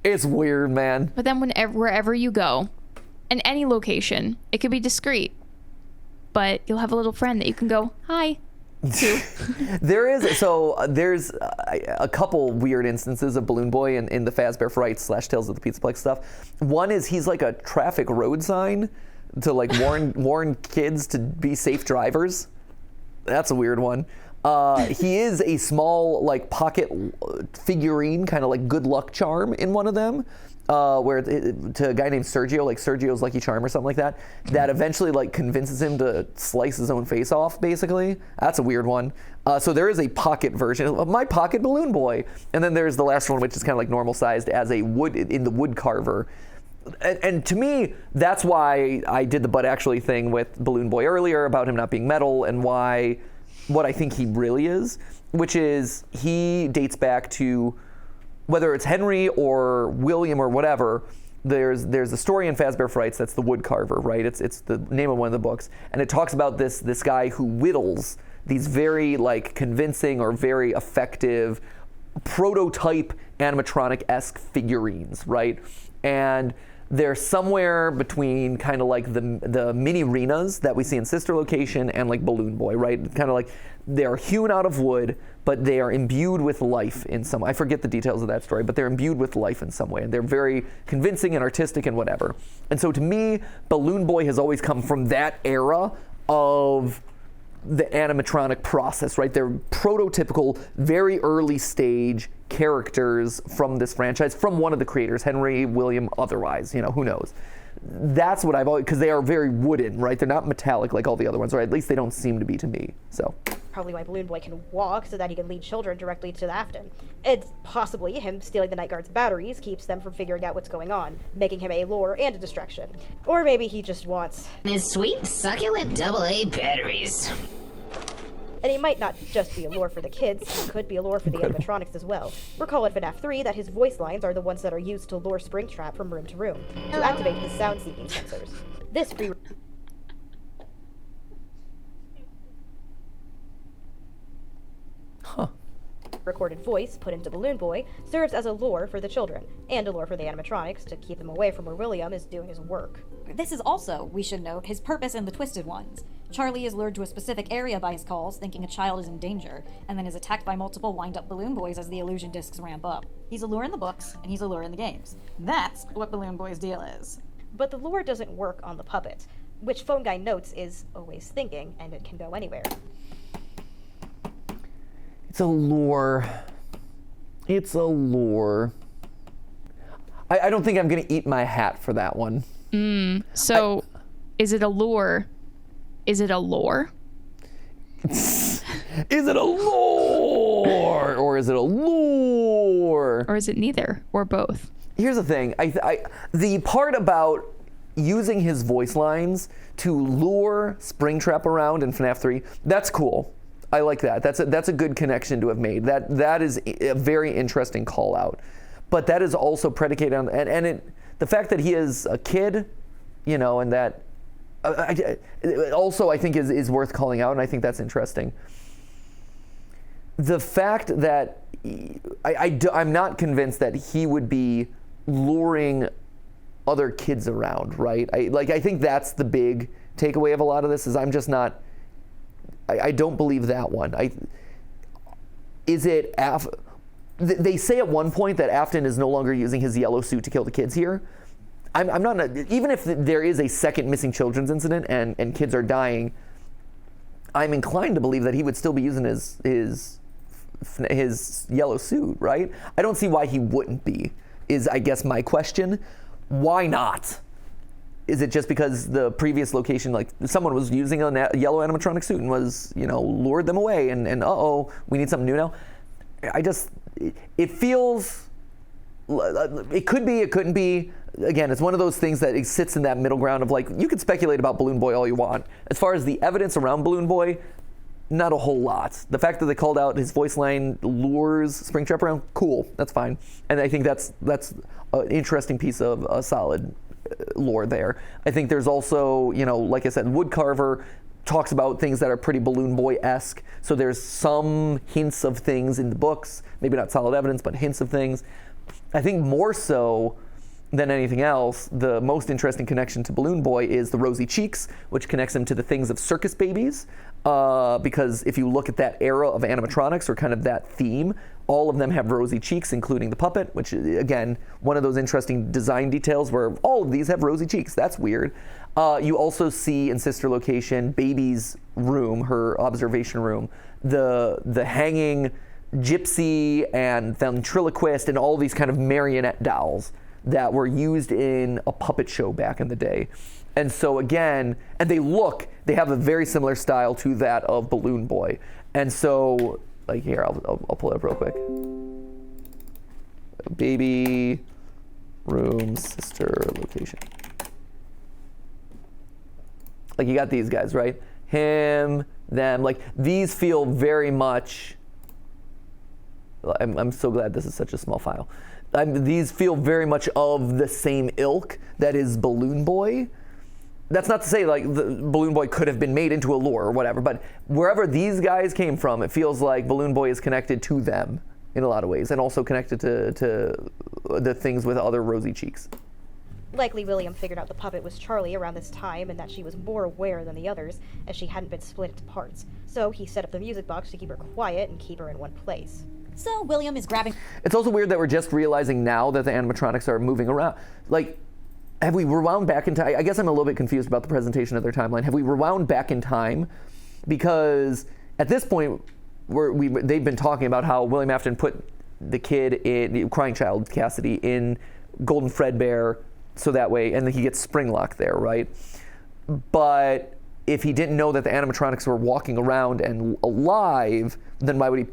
S1: It's weird, man.
S2: But then wherever you go, in any location, it could be discreet, but you'll have a little friend that you can go, hi, to.
S1: There's a couple weird instances of Balloon Boy in the Fazbear Frights / Tales of the Pizzaplex stuff. One is he's like a traffic road sign to like warn kids to be safe drivers. That's a weird one. He is a small like pocket figurine, kind of like good luck charm in one of them. To a guy named Sergio, like Sergio's Lucky Charm or something like that, that eventually like convinces him to slice his own face off, basically. That's a weird one. So there is a pocket version of My Pocket Balloon Boy. And then there's the last one, which is kind of like normal sized as a wood carver. And to me, that's why I did the But Actually thing with Balloon Boy earlier about him not being metal, and what I think he really is, which is he dates back to, whether it's Henry or William or whatever, there's a story in Fazbear Frights that's the wood carver, right? It's the name of one of the books, and it talks about this guy who whittles these very like convincing or very effective prototype animatronic-esque figurines, right? And they're somewhere between kind of like the mini arenas that we see in Sister Location and like Balloon Boy, right? Kind of like they're hewn out of wood, but they are imbued with life in some way. I forget the details of that story, but they're imbued with life in some way. And they're very convincing and artistic and whatever. And so to me, Balloon Boy has always come from that era of the animatronic process, right? They're prototypical, very early stage characters from this franchise, from one of the creators, Henry, William, otherwise, who knows. That's what I've always, because they are very wooden, right? They're not metallic like all the other ones, or at least they don't seem to be to me, so.
S4: Probably why Balloon Boy can walk, so that he can lead children directly to the Afton. It's possibly him stealing the Night Guard's batteries keeps them from figuring out what's going on, making him a lure and a distraction. Or maybe he just wants
S8: his sweet, succulent AA batteries.
S4: And he might not just be a lure for the kids, he could be a lure for the animatronics as well. Recall in FNAF 3 that his voice lines are the ones that are used to lure Springtrap from room to room, to activate his sound-seeking sensors. This free recorded voice put into Balloon Boy serves as a lure for the children, and a lure for the animatronics to keep them away from where William is doing his work.
S3: This is also, we should note, his purpose in the Twisted Ones. Charlie is lured to a specific area by his calls, thinking a child is in danger, and then is attacked by multiple wind-up Balloon Boys as the illusion discs ramp up. He's a lure in the books, and he's a lure in the games. That's what Balloon Boy's deal is.
S4: But the lure doesn't work on the puppet, which Phone Guy notes is always thinking, and it can go anywhere.
S1: It's a lure. It's a lure. I don't think I'm going to eat my hat for that one.
S2: So, is it a lure? Is it a lore?
S1: Is it a lure? Or is it a lure?
S2: Or is it neither? Or both?
S1: Here's the thing. The part about using his voice lines to lure Springtrap around in FNAF 3, that's cool. I like that. That's a good connection to have made. That is a very interesting call out. But that is also predicated on the fact that he is a kid, and that also I think is worth calling out, and I think that's interesting. The fact that I'm not convinced that he would be luring other kids around, right? I think that's the big takeaway of a lot of this is I'm just not. I don't believe that one. They say at one point that Afton is no longer using his yellow suit to kill the kids here. I'm not, even if there is a second missing children's incident and kids are dying, I'm inclined to believe that he would still be using his yellow suit, right? I don't see why he wouldn't be, is I guess my question. Why not? Is it just because the previous location, like someone was using a yellow animatronic suit and was, lured them away and we need something new now? It feels, it could be, it couldn't be. Again, it's one of those things that it sits in that middle ground of you could speculate about Balloon Boy all you want. As far as the evidence around Balloon Boy, not a whole lot. The fact that they called out his voice line lures Springtrap around, cool, that's fine. And I think that's an interesting piece of a solid lore there. I think there's also, like I said, Woodcarver talks about things that are pretty Balloon Boy-esque. So there's some hints of things in the books, maybe not solid evidence, but hints of things. I think more so than anything else, the most interesting connection to Balloon Boy is the rosy cheeks, which connects him to the things of circus babies. Because if you look at that era of animatronics or kind of that theme, all of them have rosy cheeks, including the puppet, which is, again, one of those interesting design details where all of these have rosy cheeks. That's weird. You also see in Sister Location, Baby's room, her observation room, the hanging gypsy and ventriloquist and all these kind of marionette dolls that were used in a puppet show back in the day. And so again, and they have a very similar style to that of Balloon Boy. And so, here, I'll pull it up real quick. Baby room, Sister Location. You got these guys, right? Him, them, these feel very much, I'm so glad this is such a small file. These feel very much of the same ilk that is Balloon Boy. That's not to say the Balloon Boy could have been made into a lure or whatever, but wherever these guys came from, it feels like Balloon Boy is connected to them in a lot of ways, and also connected to the things with other rosy cheeks.
S4: Likely William figured out the puppet was Charlie around this time and that she was more aware than the others, as she hadn't been split into parts. So he set up the music box to keep her quiet and keep her in one place.
S3: So William is grabbing...
S1: It's also weird that we're just realizing now that the animatronics are moving around. Have we rewound back in time? I guess I'm a little bit confused about the presentation of their timeline. Have we rewound back in time because at this point, they've been talking about how William Afton put the kid in, crying child Cassidy, in Golden Fredbear, so that way, and then he gets Springlock there, right? But if he didn't know that the animatronics were walking around and alive, then why would he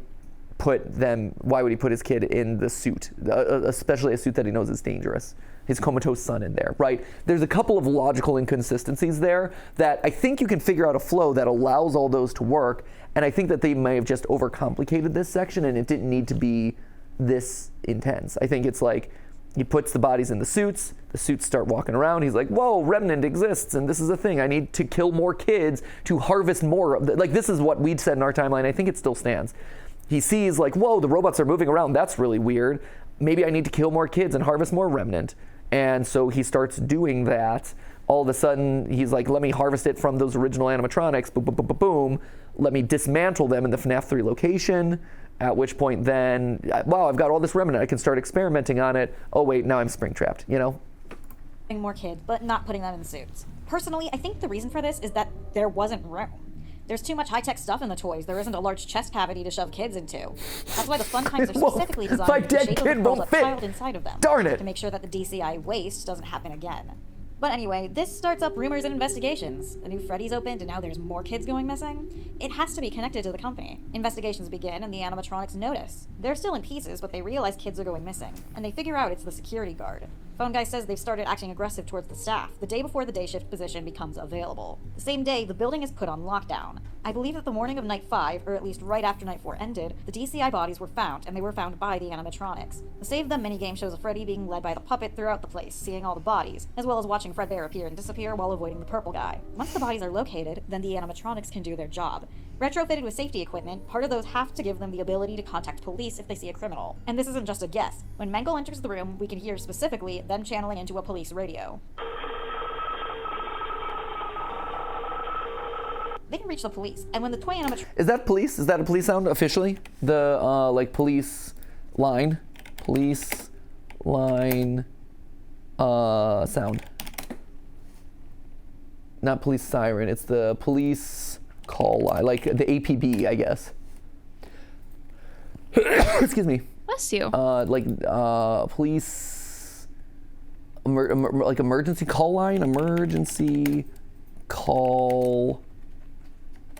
S1: put his kid in the suit, especially a suit that he knows is dangerous? His comatose son in there, right? There's a couple of logical inconsistencies there that I think you can figure out a flow that allows all those to work, and I think that they may have just overcomplicated this section and it didn't need to be this intense. I think it's like, he puts the bodies in the suits start walking around, he's like, whoa, Remnant exists, and this is a thing, I need to kill more kids to harvest more of like, this is what we'd said in our timeline, I think it still stands. He sees like, whoa, the robots are moving around, that's really weird, maybe I need to kill more kids and harvest more Remnant. And so he starts doing that. All of a sudden, he's like, let me harvest it from those original animatronics, boom, boom, boom, boom, boom. Let me dismantle them in the FNAF 3 location, at which point then, wow, I've got all this Remnant, I can start experimenting on it. Oh wait, now I'm spring-trapped, you know?
S3: More kids, but not putting them in suits. Personally, I think the reason for this is that there wasn't room. There's too much high-tech stuff in the toys. There isn't a large chest cavity to shove kids into. That's why the fun times are specifically designed
S1: my
S3: with the
S1: dead
S3: shape of
S1: kid
S3: the
S1: won't
S3: curled-up
S1: fit.
S3: child inside of them.
S1: Darn it.
S3: To make sure that the DCI waste doesn't happen again. But anyway, this starts up rumors and investigations. The new Freddys opened and now there's more kids going missing. It has to be connected to the company. Investigations begin and the animatronics notice. They're still in pieces, but they realize kids are going missing. And they figure out it's the security guard. Phone guy says they've started acting aggressive towards the staff the day before the day shift position becomes available. The same day, the building is put on lockdown. I believe that the morning of Night 5, or at least right after Night 4 ended, the DCI bodies were found, and they were found by the animatronics. The Save Them minigame shows a Freddy being led by the puppet throughout the place, seeing all the bodies, as well as watching Fredbear appear and disappear while avoiding the purple guy. Once the bodies are located, then the animatronics can do their job. Retrofitted with safety equipment, part of those have to give them the ability to contact police if they see a criminal. And this isn't just a guess. When Mengele enters the room, we can hear specifically them channeling into a police radio. They can reach the police, and when the toy animatronics...
S1: Is that police? Is that a police sound officially? The, like, police line? Police line, sound. Not police siren, it's the police call line, like the APB, I guess. Excuse me.
S2: Bless you.
S1: Police, like emergency call line, emergency call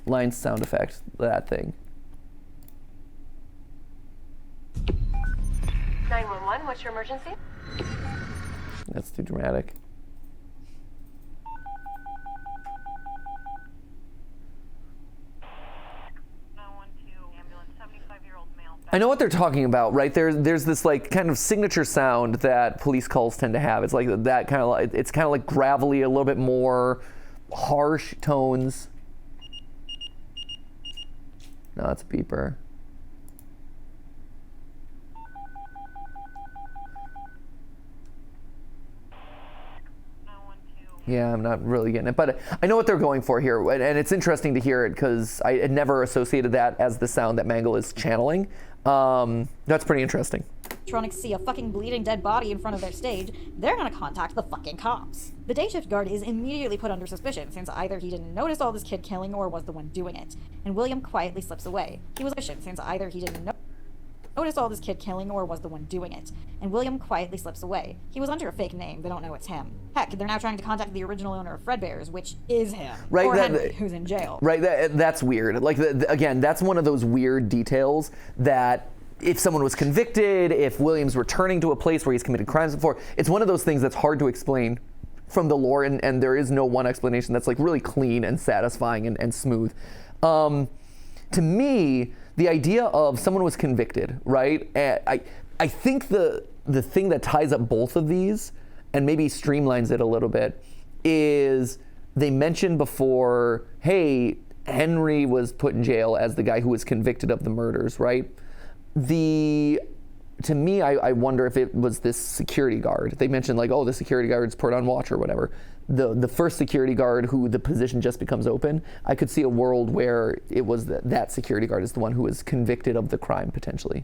S1: line sound effect, that thing.
S9: 911, what's your emergency?
S1: That's too dramatic. I know what they're talking about, right? There's this like kind of signature sound that police calls tend to have. It's like that kind of like, it's kind of like gravelly, a little bit more harsh tones. No, it's a beeper. Yeah, I'm not really getting it, but I know what they're going for here, and it's interesting to hear it because I had never associated that as the sound that Mengele is channeling. That's pretty interesting.
S3: Animatronics see a fucking bleeding dead body in front of their stage, they're gonna contact the fucking cops. The day shift guard is immediately put under suspicion since either he didn't notice all this kid killing or was the one doing it, and William quietly slips away. He was since either he didn't notice all this kid killing or was the one doing it, and William quietly slips away. He was under a fake name, they don't know it's him. Heck, they're now trying to contact the original owner of Fredbear's, which is him.
S1: Right,
S3: or Henry, who's in jail.
S1: Right, that's weird. Like, again, that's one of those weird details that if someone was convicted, if William's returning to a place where he's committed crimes before, it's one of those things that's hard to explain from the lore, and there is no one explanation that's like really clean and satisfying and smooth. To me, the idea of someone was convicted, right? I think the thing that ties up both of these and maybe streamlines it a little bit is they mentioned before, hey, Henry was put in jail as the guy who was convicted of the murders, right? To me, I wonder if it was this security guard. They mentioned like, oh, the security guard's put on watch or whatever. The first security guard who the position just becomes open, I could see a world where it was that security guard is the one who was convicted of the crime potentially.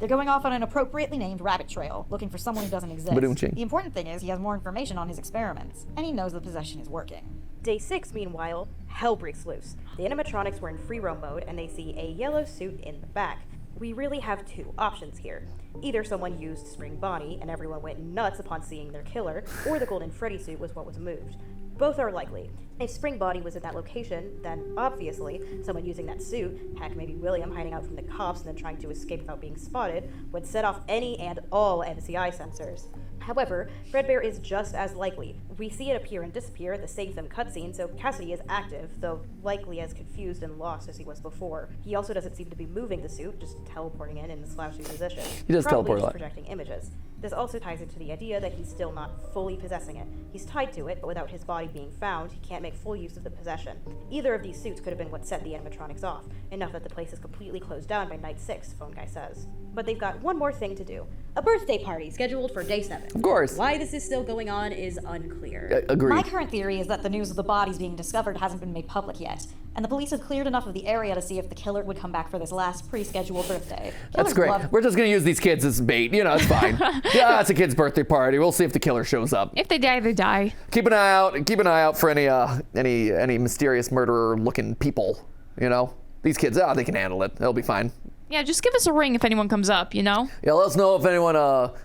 S3: They're going off on an appropriately named rabbit trail, looking for someone who doesn't exist.
S1: Ba-doom-ching.
S3: The important thing is he has more information on his experiments, and he knows the possession is working.
S4: Day 6, meanwhile, hell breaks loose. The animatronics were in free roam mode, and they see a yellow suit in the back. We really have two options here. Either someone used Spring Bonnie, and everyone went nuts upon seeing their killer, or the Golden Freddy suit was what was moved. Both are likely. If Spring Bonnie was at that location, then obviously someone using that suit, heck maybe William hiding out from the cops and then trying to escape without being spotted, would set off any and all MCI sensors. However, Fredbear is just as likely. We see it appear and disappear at the Sanctum cutscene, so Cassidy is active, though likely as confused and lost as he was before. He also doesn't seem to be moving the suit, just teleporting in the slouchy position.
S1: He does
S4: Probably
S1: teleport a
S4: just
S1: lot.
S4: projecting images. This also ties into the idea that he's still not fully possessing it. He's tied to it, but without his body being found, he can't make full use of the possession. Either of these suits could have been what set the animatronics off, enough that the place is completely closed down by night 6, Phone Guy says. But they've got one more thing to do. A birthday party scheduled for day 7.
S1: Of course.
S4: Why this is still going on is unclear.
S1: Agreed.
S3: My current theory is that the news of the bodies being discovered hasn't been made public yet, and the police have cleared enough of the area to see if the killer would come back for this last pre-scheduled birthday.
S1: That's
S3: Killers
S1: great.
S3: love-
S1: We're just gonna use these kids as bait. You know, it's fine. Yeah, it's a kid's birthday party. We'll see if the killer shows up.
S2: If they die, they die.
S1: Keep an eye out. Keep an eye out for any mysterious murderer-looking people. You know, these kids. They can handle it. They'll be fine.
S2: Yeah, just give us a ring if anyone comes up, you know?
S1: Yeah, let us know if anyone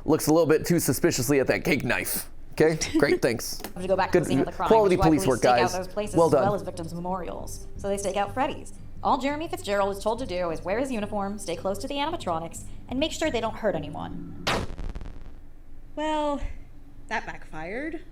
S1: looks a little bit too suspiciously at that cake knife. Okay, great. Thanks.
S3: To go back
S1: Good
S3: to the scene of the crime,
S1: quality
S3: which is why
S1: police work,
S3: stake
S1: guys.
S3: out those places
S1: Well
S3: as well
S1: done.
S3: as victims' memorials. So they stake out Freddys. All Jeremy Fitzgerald is told to do is wear his uniform, stay close to the animatronics, and make sure they don't hurt anyone.
S4: Well, that backfired.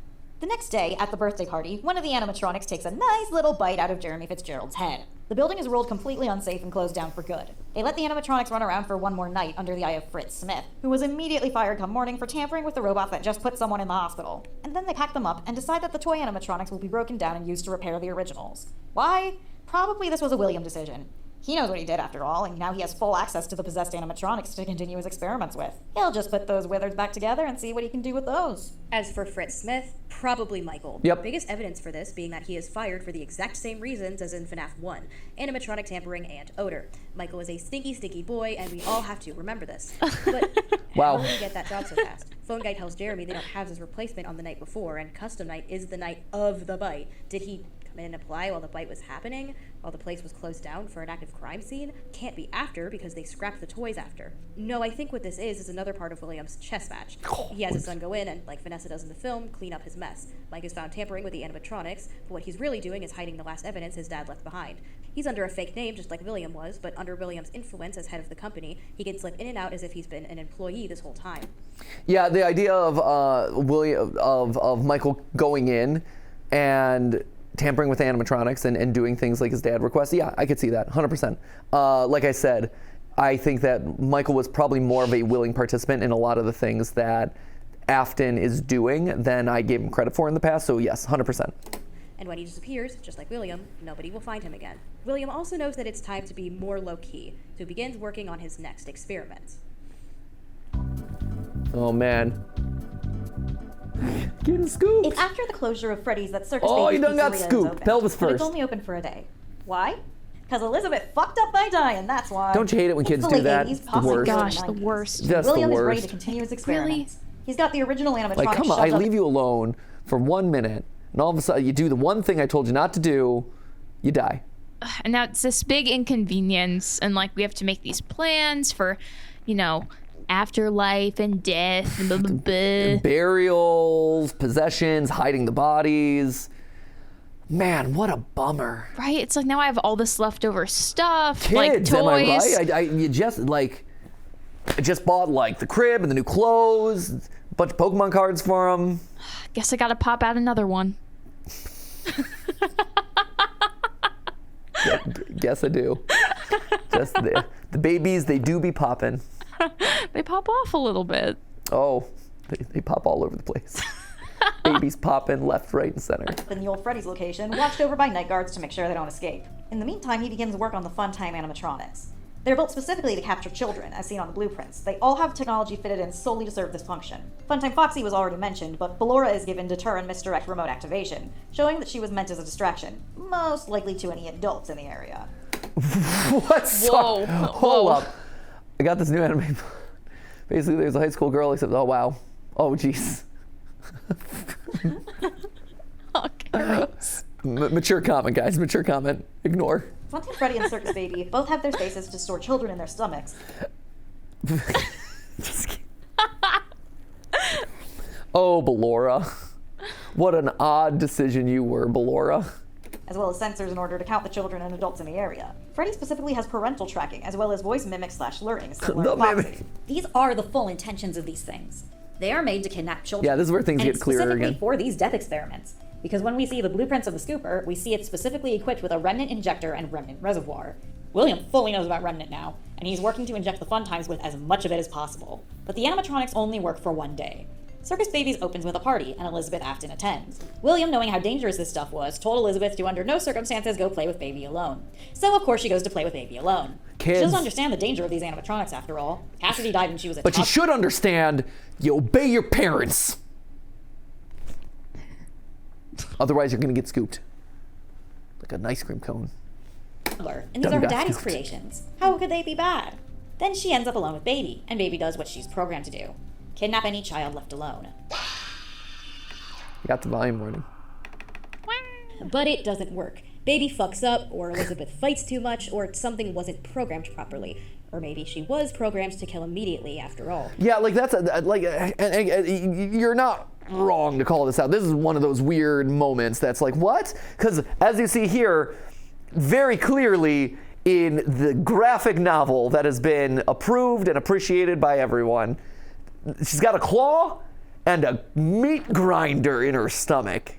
S3: The next day, at the birthday party, one of the animatronics takes a nice little bite out of Jeremy Fitzgerald's head. The building is ruled completely unsafe and closed down for good. They let the animatronics run around for one more night under the eye of Fritz Smith, who was immediately fired come morning for tampering with the robot that just put someone in the hospital. And then they pack them up and decide that the toy animatronics will be broken down and used to repair the originals. Why? Probably this was a William decision. He knows what he did after all, and now he has full access to the possessed animatronics to continue his experiments with. He'll just put those withers back together and see what he can do with those.
S4: As for Fritz Smith, probably Michael.
S1: Yep.
S4: Biggest evidence for this being that he is fired for the exact same reasons as in FNAF 1, animatronic tampering and odor. Michael is a stinky, stinky boy, and we all have to remember this. But
S1: Wow.
S4: how did he get that job so fast? Phone Guy tells Jeremy they don't have his replacement on the night before, and custom night is the night of the bite. Did he come in and apply while the bite was happening? While the place was closed down for an active crime scene? Can't be after because they scrapped the toys after. No, I think what this is another part of William's chess match. He has his son go in and, like Vanessa does in the film, clean up his mess. Mike is found tampering with the animatronics, but what he's really doing is hiding the last evidence his dad left behind. He's under a fake name just like William was, but under William's influence as head of the company, he can slip in and out as if he's been an employee this whole time.
S1: Yeah, the idea of of Michael going in and tampering with animatronics and doing things like his dad requests. Yeah, I could see that 100%. Like I said, I think that Michael was probably more of a willing participant in a lot of the things that Afton is doing than I gave him credit for in the past. So yes, 100%.
S4: And when he disappears, just like William, nobody will find him again. William also knows that it's time to be more low-key, so he begins working on his next experiments.
S1: Oh man. Get a scoop.
S3: It's after the closure of Freddys that Circus
S1: Oh,
S3: Baby's
S1: you done got
S3: Pizzeria is
S1: scoop.
S3: open.
S1: Pelvis
S3: But
S1: first.
S3: it's only open for a day. Why? Because Elizabeth fucked up by dying, that's why.
S1: Don't you hate it when
S3: It's
S1: kids
S3: the
S1: do
S3: late
S1: that?
S3: 80s,
S1: The
S3: possibly
S1: worst.
S3: early
S2: Gosh, the
S3: 90s.
S2: worst.
S1: Just
S3: William
S1: the
S3: is ready
S1: worst.
S3: to continue his experiments. He's got the original animatronic
S1: Like, come on, I
S3: shoved up-
S1: leave you alone for 1 minute, and all of a sudden you do the one thing I told you not to do, you die.
S2: And now it's this big inconvenience, and like we have to make these plans for, you know, afterlife and death and blah, blah, blah.
S1: Burials, possessions, hiding the bodies. Man, what a bummer.
S2: Right? It's like now I have all this leftover stuff,
S1: Kids,
S2: like toys.
S1: am I right? You just I just bought like the crib and the new clothes, a bunch of Pokemon cards for them.
S2: Guess I gotta pop out another one.
S1: Guess I do. Just the babies, they do be popping.
S2: They pop off a little bit.
S1: Oh, they pop all over the place. Babies popping left, right, and center.
S3: in the old Freddy's location, watched over by night guards to make sure they don't escape. In the meantime, he begins work on the Funtime animatronics. They're built specifically to capture children, as seen on the blueprints. They all have technology fitted in solely to serve this function. Funtime Foxy was already mentioned, but Ballora is given deter and misdirect remote activation, showing that she was meant as a distraction, most likely to any adults in the area.
S1: What?
S2: Whoa.
S1: Hold up. I got this new anime. Basically, there's a high school girl, except, oh, wow. Oh, jeez.
S2: Okay, gross.
S1: Mature comment, guys. Mature comment. Ignore.
S3: Funtime Freddy and Circus Baby both have their spaces to store children in their stomachs.
S1: Oh, Ballora. What an odd decision you were, Ballora.
S3: As well as sensors in order to count the children and adults in the area. Freddy specifically has parental tracking, as well as voice mimic/learning.
S1: The mimic.
S3: These are the full intentions of these things. They are made to kidnap children.
S1: Yeah, this is where things get clearer
S3: specifically
S1: again.
S3: for these death experiments. Because when we see the blueprints of the scooper, we see it specifically equipped with a remnant injector and remnant reservoir. William fully knows about remnant now, and he's working to inject the Funtimes with as much of it as possible. But the animatronics only work for one day. Circus Babies opens with a party, and Elizabeth Afton attends. William, knowing how dangerous this stuff was, told Elizabeth to under no circumstances go play with Baby alone. So of course she goes to play with Baby alone.
S1: Kids.
S3: She doesn't understand the danger of these animatronics after all. Cassidy died when she was a
S1: But you should understand, you obey your parents. Otherwise, you're going to get scooped. Like an ice cream cone.
S3: And these are her daddy's creations. How could they be bad? Then she ends up alone with Baby, and Baby does what she's programmed to do. Kidnap any child left alone.
S1: You got the volume warning.
S4: But it doesn't work. Baby fucks up, or Elizabeth fights too much, or something wasn't programmed properly. Or maybe she was programmed to kill immediately after all.
S1: Yeah, like that's you're not wrong to call this out. This is one of those weird moments that's like, what? Because as you see here, very clearly in the graphic novel that has been approved and appreciated by everyone, she's got a claw and a meat grinder in her stomach.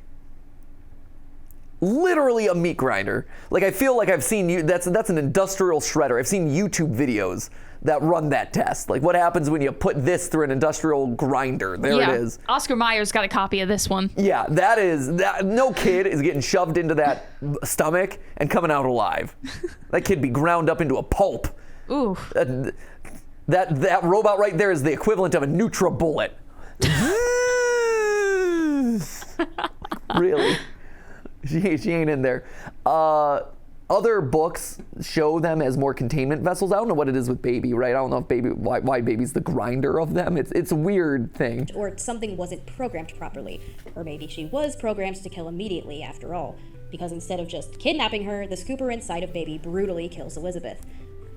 S1: Literally a meat grinder. Like, I feel like I've seen you. That's an industrial shredder. I've seen YouTube videos that run that test. Like, what happens when you put this through an industrial grinder? There it is.
S2: Oscar Mayer's got a copy of this one.
S1: Yeah, that. No kid is getting shoved into that stomach and coming out alive. That kid be ground up into a pulp.
S2: Ooh.
S1: That robot right there is the equivalent of a NutriBullet. Really. She ain't in there. Other books show them as more containment vessels. I don't know what it is with Baby, right? I don't know if why Baby's the grinder of them. It's a weird thing.
S4: Or something wasn't programmed properly. Or maybe she was programmed to kill immediately after all. Because instead of just kidnapping her, the scooper inside of Baby brutally kills Elizabeth.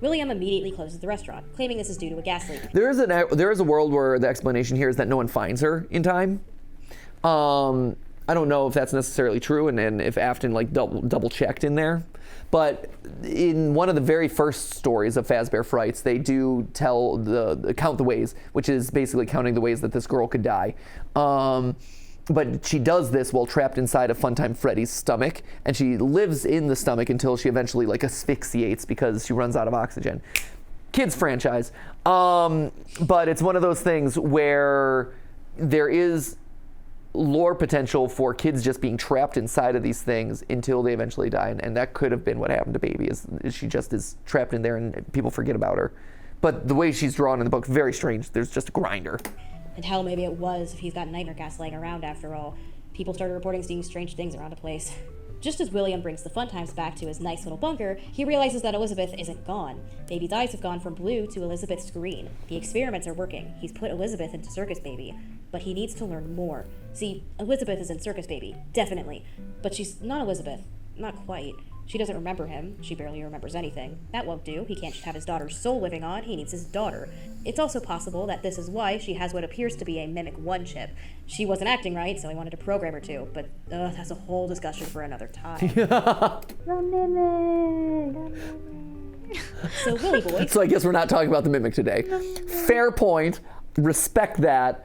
S4: William immediately closes the restaurant, claiming this is due to a gas leak.
S1: There is a world where the explanation here is that no one finds her in time. I don't know if that's necessarily true, and if Afton like double checked in there. But in one of the very first stories of Fazbear Frights, they do tell count the ways, which is basically counting the ways that this girl could die. But she does this while trapped inside of Funtime Freddy's stomach, and she lives in the stomach until she eventually like asphyxiates because she runs out of oxygen. Kids franchise. But it's one of those things where there is lore potential for kids just being trapped inside of these things until they eventually die, and that could have been what happened to Baby, is she just is trapped in there and people forget about her. But the way she's drawn in the book, very strange. There's just a grinder.
S4: And hell, maybe it was, if he's got nightmare gas laying around after all. People started reporting seeing strange things around the place. Just as William brings the Funtimes back to his nice little bunker, he realizes that Elizabeth isn't gone. Baby's eyes have gone from blue to Elizabeth's green. The experiments are working. He's put Elizabeth into Circus Baby. But he needs to learn more. See, Elizabeth is in Circus Baby, definitely. But she's not Elizabeth. Not quite. She doesn't remember him. She barely remembers anything. That won't do. He can't just have his daughter's soul living on. He needs his daughter. It's also possible that this is why she has what appears to be a Mimic 1 chip. She wasn't acting right, so he wanted to program her to. But that's a whole discussion for another time. So, Willy Boy.
S1: So I guess we're not talking about the Mimic today. Fair point. Respect that.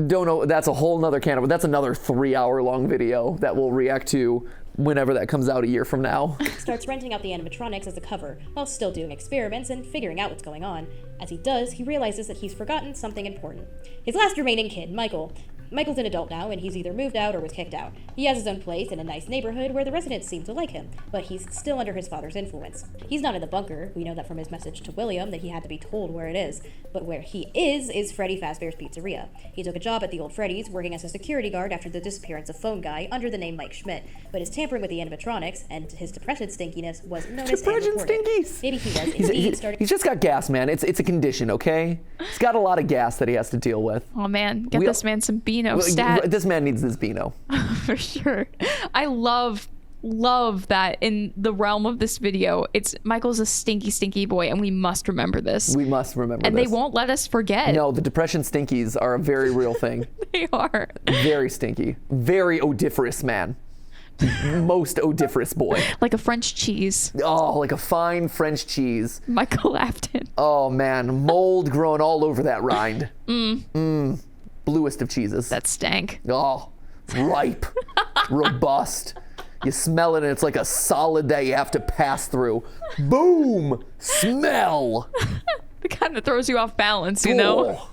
S1: Don't know. That's a whole nother can of. That's another 3-hour-long video that we'll react to whenever that comes out a year from now.
S4: Starts renting out the animatronics as a cover, while still doing experiments and figuring out what's going on. As he does, he realizes that he's forgotten something important. His last remaining kid, Michael. Michael's an adult now, and he's either moved out or was kicked out. He has his own place in a nice neighborhood where the residents seem to like him, but he's still under his father's influence. He's not in the bunker. We know that from his message to William that he had to be told where it is. But where he is Freddy Fazbear's Pizzeria. He took a job at the old Freddys, working as a security guard after the disappearance of Phone Guy under the name Mike Schmidt. But his tampering with the animatronics and his depression stinkiness was noticed and reported.
S1: Stinkies.
S4: Maybe he was indeed starting.
S1: He's just got gas, man. It's a condition, okay? He's got a lot of gas that he has to deal with.
S2: Oh man, get this man some Beano stat.
S1: This man needs this Beano.
S2: For sure. I love that in the realm of this video, Michael's a stinky boy, and we must remember this.
S1: We must remember this.
S2: And they won't let us forget.
S1: No, the depression stinkies are a very real thing.
S2: They are.
S1: Very stinky. Very odiferous man. Most odiferous boy.
S2: Like a French cheese.
S1: Oh, like a fine French cheese.
S2: Michael Afton.
S1: Oh man, mold growing all over that rind. Bluest of cheeses.
S2: That stank.
S1: Oh, ripe, robust. You smell it and it's like a solid that you have to pass through. Boom! Smell!
S2: The kind that throws you off balance, you know?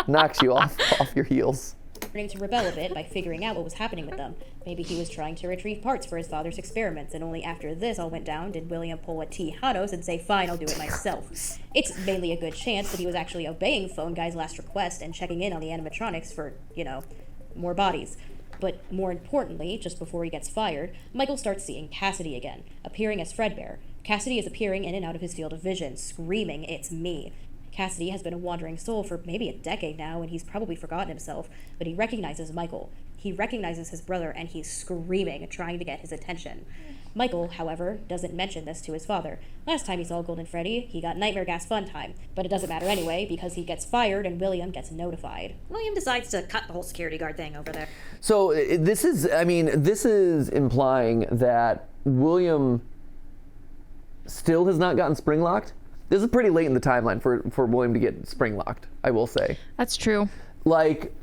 S1: Knocks you off your heels.
S4: Starting to rebel a bit by figuring out what was happening with them. Maybe he was trying to retrieve parts for his father's experiments, and only after this all went down did William pull a Tejanos and say, fine, I'll do it myself. It's mainly a good chance that he was actually obeying Phone Guy's last request and checking in on the animatronics for, more bodies. But more importantly, just before he gets fired, Michael starts seeing Cassidy again, appearing as Fredbear. Cassidy is appearing in and out of his field of vision, screaming, "It's me." Cassidy has been a wandering soul for maybe a decade now, and he's probably forgotten himself, but he recognizes Michael. He recognizes his brother, and he's screaming, trying to get his attention. Michael, however, doesn't mention this to his father. Last time he saw Golden Freddy, he got nightmare gas fun time, but it doesn't matter anyway, because he gets fired and William gets notified.
S3: William decides to cut the whole security guard thing over there.
S1: So this is implying that William still has not gotten spring locked. This is pretty late in the timeline for William to get spring locked, I will say.
S2: That's true.
S1: Like,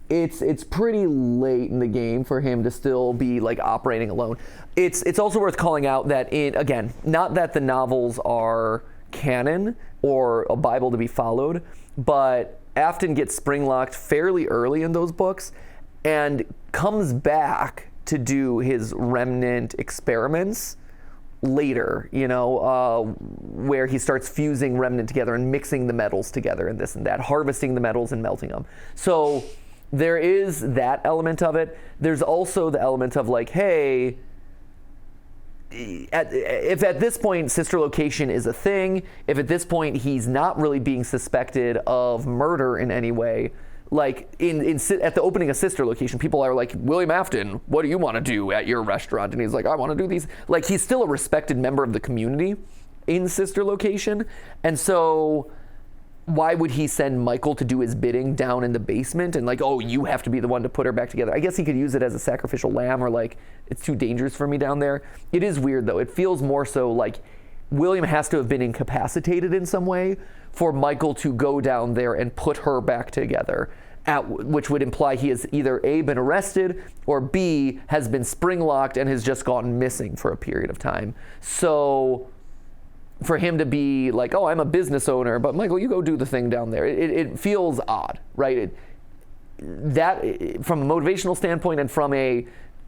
S1: it's pretty late in the game for him to still be like operating alone. It's also worth calling out that again, not that the novels are canon or a Bible to be followed, but Afton gets spring locked fairly early in those books and comes back to do his remnant experiments later, where he starts fusing remnant together and mixing the metals together and this and that, harvesting the metals and melting them. So there is that element of it. There's also the element of like, hey, if at this point sister location is a thing, if at this point he's not really being suspected of murder in any way, like at the opening of sister location, people are like, William Afton, what do you want to do at your restaurant? And he's like, I want to do these. Like, he's still a respected member of the community in sister location. And so why would he send Michael to do his bidding down in the basement and like, oh, you have to be the one to put her back together? I guess he could use it as a sacrificial lamb, or like, it's too dangerous for me down there. It is weird though. It feels more so like William has to have been incapacitated in some way for Michael to go down there and put her back together, which would imply he has either A, been arrested, or B, has been spring locked and has just gone missing for a period of time. So for him to be like, oh, I'm a business owner, but Michael, you go do the thing down there, it feels odd, right? That from a motivational standpoint and from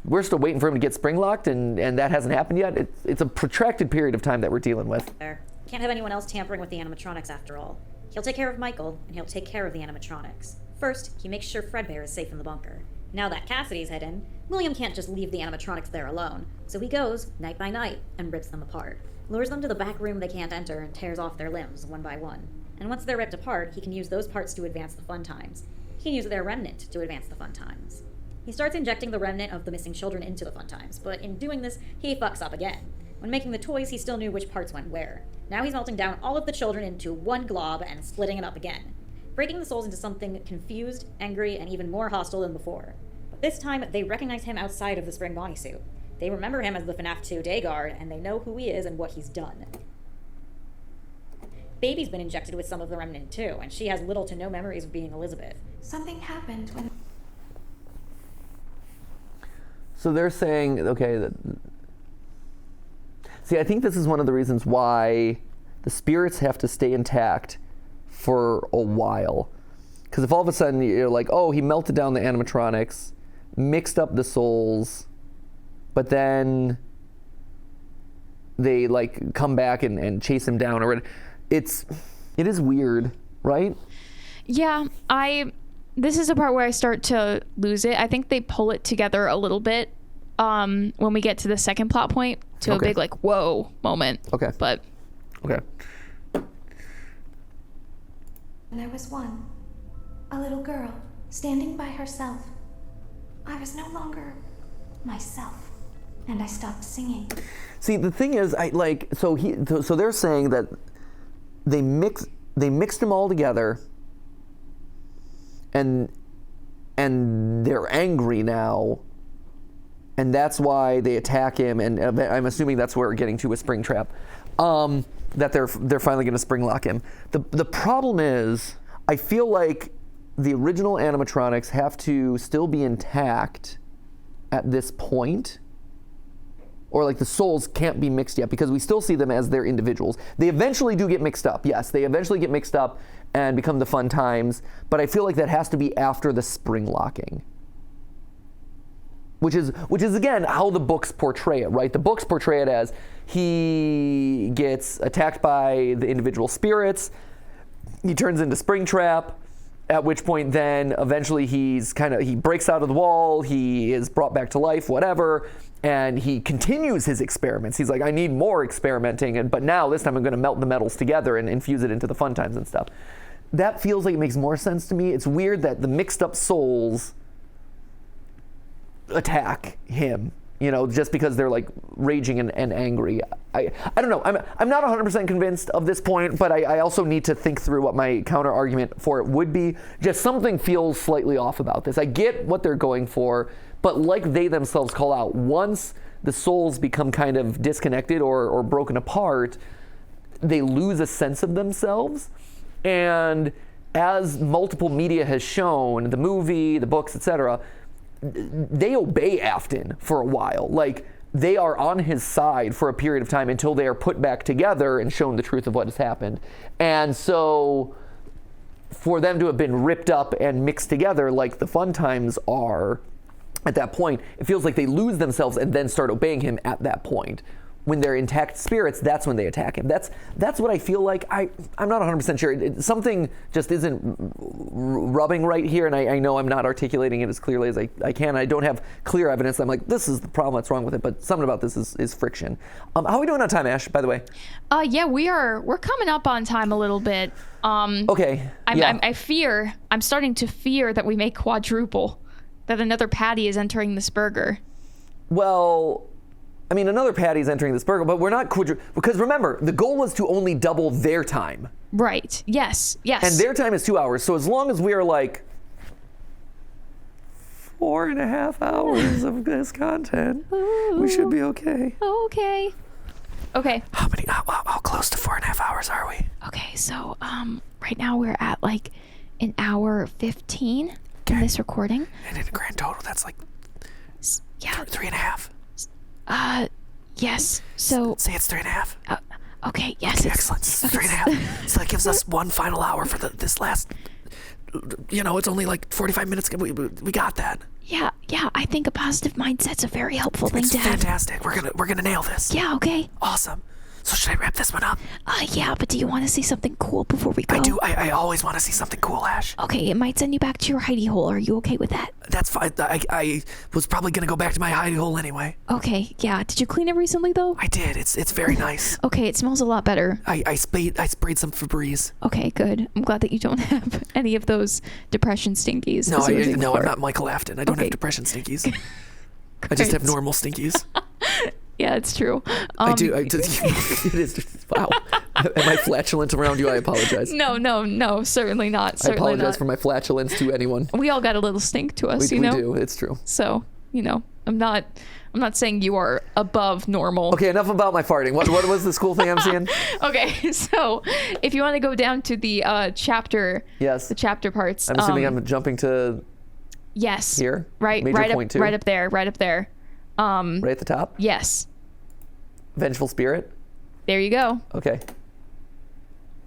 S1: we're still waiting for him to get spring locked and that hasn't happened yet. It's a protracted period of time that we're dealing with.
S3: Can't have anyone else tampering with the animatronics after all. He'll take care of Michael, and he'll take care of the animatronics. First, he makes sure Fredbear is safe in the bunker. Now that Cassidy's hidden, William can't just leave the animatronics there alone, so he goes, night by night, and rips them apart. Lures them to the back room they can't enter and tears off their limbs, one by one. And once they're ripped apart, he can use those parts to advance the fun times. He can use their remnant to advance the fun times. He starts injecting the remnant of the missing children into the fun times, but in doing this, he fucks up again. When making the toys, he still knew which parts went where. Now he's melting down all of the children into one glob and splitting it up again, breaking the souls into something confused, angry, and even more hostile than before. But this time, they recognize him outside of the spring Bonnie suit. They remember him as the FNAF 2 day guard, and they know who he is and what he's done. Baby's been injected with some of the remnant too, and she has little to no memories of being Elizabeth.
S9: Something happened when...
S1: So they're saying, okay, see, I think this is one of the reasons why the spirits have to stay intact for a while. Because if all of a sudden you're like, oh, he melted down the animatronics, mixed up the souls, but then they like come back and chase him down, or it is weird, right?
S2: Yeah, this is the part where I start to lose it. I think they pull it together a little bit when we get to the second plot point to a big like whoa moment.
S1: Okay.
S2: But
S1: okay.
S10: There was one, a little girl, standing by herself. I was no longer myself, and I stopped singing.
S1: See, the thing is, so they're saying that they mixed them all together, and they're angry now, and that's why they attack him. And I'm assuming that's where we're getting to with Springtrap. That they're finally going to spring lock him. The problem is, I feel like the original animatronics have to still be intact at this point, or like the souls can't be mixed yet, because we still see them as their individuals. They eventually do get mixed up. Yes, they eventually get mixed up and become the fun times, but I feel like that has to be after the spring locking. Which is again how the books portray it, right? The books portray it as he gets attacked by the individual spirits, he turns into Springtrap, at which point then eventually he breaks out of the wall, he is brought back to life, whatever, and he continues his experiments. He's like, I need more experimenting, but now this time I'm going to melt the metals together and infuse it into the fun times and stuff. That feels like it makes more sense to me. It's weird that the mixed up souls attack him, just because they're like raging and angry. I don't know. I'm not 100% convinced of this point, but I also need to think through what my counter argument for it would be. Just something feels slightly off about this. I get what they're going for, but like they themselves call out, once the souls become kind of disconnected or broken apart, they lose a sense of themselves. And as multiple media has shown, the movie, the books, etc., they obey Afton for a while. Like, they are on his side for a period of time until they are put back together and shown the truth of what has happened. And so for them to have been ripped up and mixed together like the fun times are at that point, it feels like they lose themselves and then start obeying him at that point. When they're intact spirits, that's when they attack him. That's what I feel like. I'm not 100% sure. Something just isn't rubbing right here, and I know I'm not articulating it as clearly as I can. I don't have clear evidence. I'm like, this is the problem that's wrong with it, but something about this is friction. How are we doing on time, Ash, by the way?
S2: Yeah, we're coming up on time a little bit.
S1: Okay.
S2: I'm starting to fear that we may quadruple, that another patty is entering this burger.
S1: Well, I mean, another patty's entering this burger, but we're not because remember, the goal was to only double their time.
S2: Right. Yes.
S1: And their time is 2 hours. So as long as we are like 4.5 hours of this content, we should be okay.
S2: Okay.
S1: How close to 4.5 hours are we?
S2: Okay, so right now we're at like an hour 15 in this recording.
S1: And in grand total, that's like 3.5.
S2: Yes. So
S1: say it's 3.5.
S2: Okay. Yes.
S1: Okay, excellent. 3.5. So that gives us one final hour for this last. It's only like 45 minutes. We got that.
S2: Yeah. I think a positive mindset's a very helpful thing to have.
S1: Fantastic. We're gonna nail this.
S2: Yeah. Okay.
S1: Awesome. So should I wrap this one up?
S2: Yeah, but do you want to see something cool before we go?
S1: I do. I always want to see something cool, Ash.
S2: Okay, it might send you back to your hidey hole. Are you okay with that?
S1: That's fine. I was probably going to go back to my hidey hole anyway.
S2: Okay, yeah. Did you clean it recently, though?
S1: I did. It's very nice.
S2: Okay, it smells a lot better.
S1: I sprayed some Febreze.
S2: Okay, good. I'm glad that you don't have any of those depression stinkies.
S1: No, I'm not Michael Afton. I don't have depression stinkies. I just have normal stinkies.
S2: Yeah, it's true.
S1: I do. It is. Wow. Am I flatulent around you? I apologize.
S2: No, certainly not.
S1: I apologize for my flatulence to anyone.
S2: We all got a little stink to us,
S1: We do. It's true.
S2: So, I'm not saying you are above normal.
S1: Okay, enough about my farting. What was this cool thing I'm seeing?
S2: Okay, so if you want to go down to the chapter,
S1: yes,
S2: the chapter parts.
S1: I'm assuming I'm jumping to.
S2: Yes.
S1: Here.
S2: Right.
S1: Major
S2: right
S1: point
S2: up.
S1: 2.
S2: Right up there. Right up there.
S1: Right at the top?
S2: Yes.
S1: Vengeful Spirit?
S2: There you go.
S1: Okay.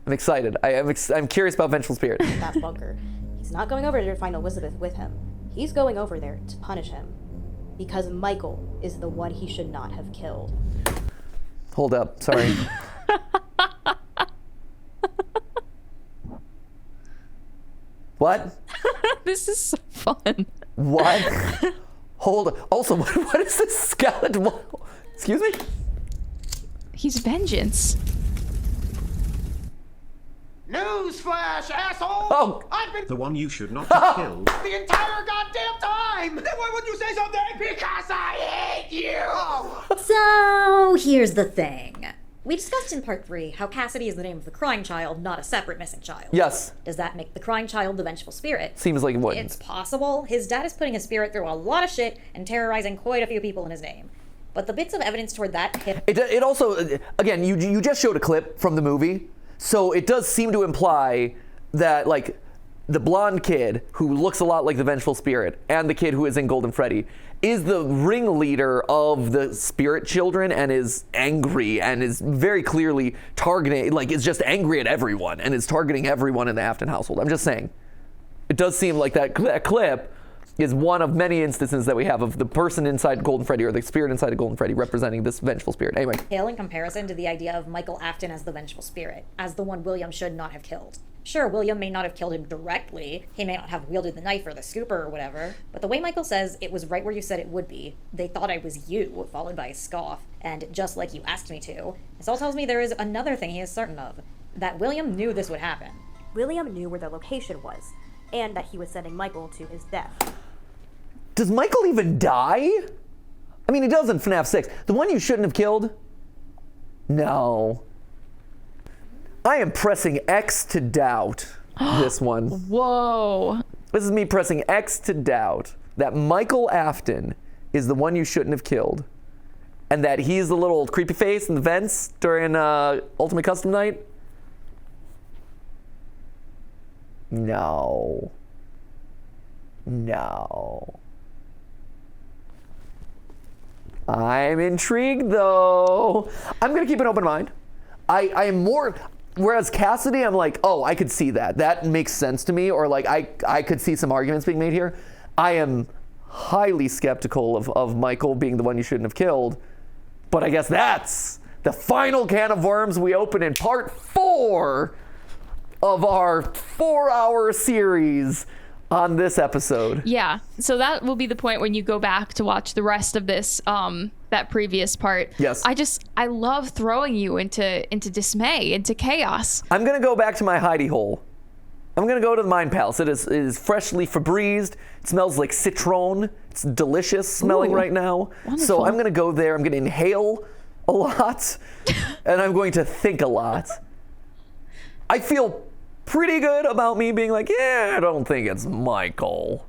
S1: I'm excited. I'm curious about Vengeful Spirit.
S3: That bunker.
S4: He's not going over there to find Elizabeth with him. He's going over there to punish him. Because Michael is the one he should not have killed.
S1: Hold up, sorry. What?
S2: This is so fun.
S1: What? Hold on. Also, what is this skeleton? Excuse me?
S2: He's vengeance.
S5: Newsflash, asshole!
S1: Oh.
S5: I've been
S6: The one you should not have killed.
S5: the entire goddamn time! Then why wouldn't you say something? Because I hate you!
S3: So, here's the thing. We discussed in part 3 how Cassidy is the name of the crying child, not a separate missing child.
S1: Yes.
S3: Does that make the crying child the vengeful spirit?
S1: Seems like it would.
S3: It's possible. His dad is putting his spirit through a lot of shit and terrorizing quite a few people in his name. But the bits of evidence toward that hit...
S1: It also, again, you just showed a clip from the movie, so it does seem to imply that, like, the blonde kid who looks a lot like the vengeful spirit and the kid who is in Golden Freddy is the ringleader of the spirit children and is angry and is very clearly targeting, like, is just angry at everyone and is targeting everyone in the Afton household. I'm just saying. It does seem like that clip is one of many instances that we have of the person inside Golden Freddy or the spirit inside of Golden Freddy representing this vengeful spirit. Anyway.
S3: Pale in comparison to the idea of Michael Afton as the vengeful spirit, as the one William should not have killed. Sure, William may not have killed him directly, he may not have wielded the knife or the scooper or whatever, but the way Michael says it was right where you said it would be, they thought I was you, followed by a scoff, and just like you asked me to, this all tells me there is another thing he is certain of, that William knew this would happen.
S4: William knew where the location was, and that he was sending Michael to his death.
S1: Does Michael even die? I mean, he does in FNAF 6. The one you shouldn't have killed? No. I am pressing X to doubt this one.
S2: Whoa.
S1: This is me pressing X to doubt that Michael Afton is the one you shouldn't have killed. And that he's the little creepy face in the vents during Ultimate Custom Night? No. No. I'm intrigued though. I'm gonna keep an open mind. I am more, whereas Cassidy, I'm like, oh, I could see that. That makes sense to me, or like I could see some arguments being made here. I am highly skeptical of Michael being the one you shouldn't have killed, but I guess that's the final can of worms we open in part 4 of our 4-hour series on this episode.
S2: Yeah, so that will be the point when you go back to watch the rest of this, that previous part.
S1: Yes.
S2: I love throwing you into dismay, into chaos.
S1: I'm gonna go back to my hidey hole. I'm gonna go to the Mind Palace. It is freshly Febrezed. It smells like citron. It's delicious smelling right now.
S2: Wonderful.
S1: So I'm gonna go there. I'm gonna inhale a lot, and I'm going to think a lot. I feel pretty good about me being like, yeah, I don't think it's Michael.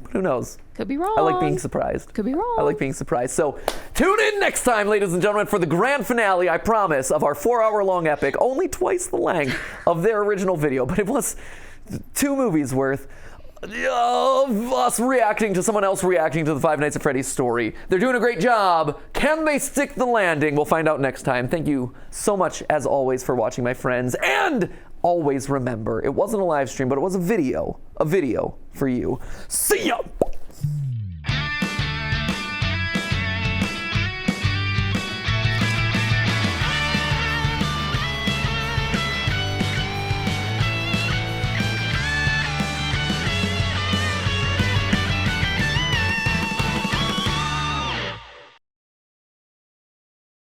S1: But who knows?
S2: Could be wrong.
S1: I like being surprised.
S2: Could be wrong.
S1: I like being surprised. So tune in next time, ladies and gentlemen, for the grand finale, I promise, of our 4-hour-long epic. Only twice the length of their original video, but it was 2 movies worth of us reacting to someone else reacting to the Five Nights at Freddy's story. They're doing a great job. Can they stick the landing? We'll find out next time. Thank you so much, as always, for watching, my friends. And always remember, it wasn't a live stream, but it was a video for you. See ya!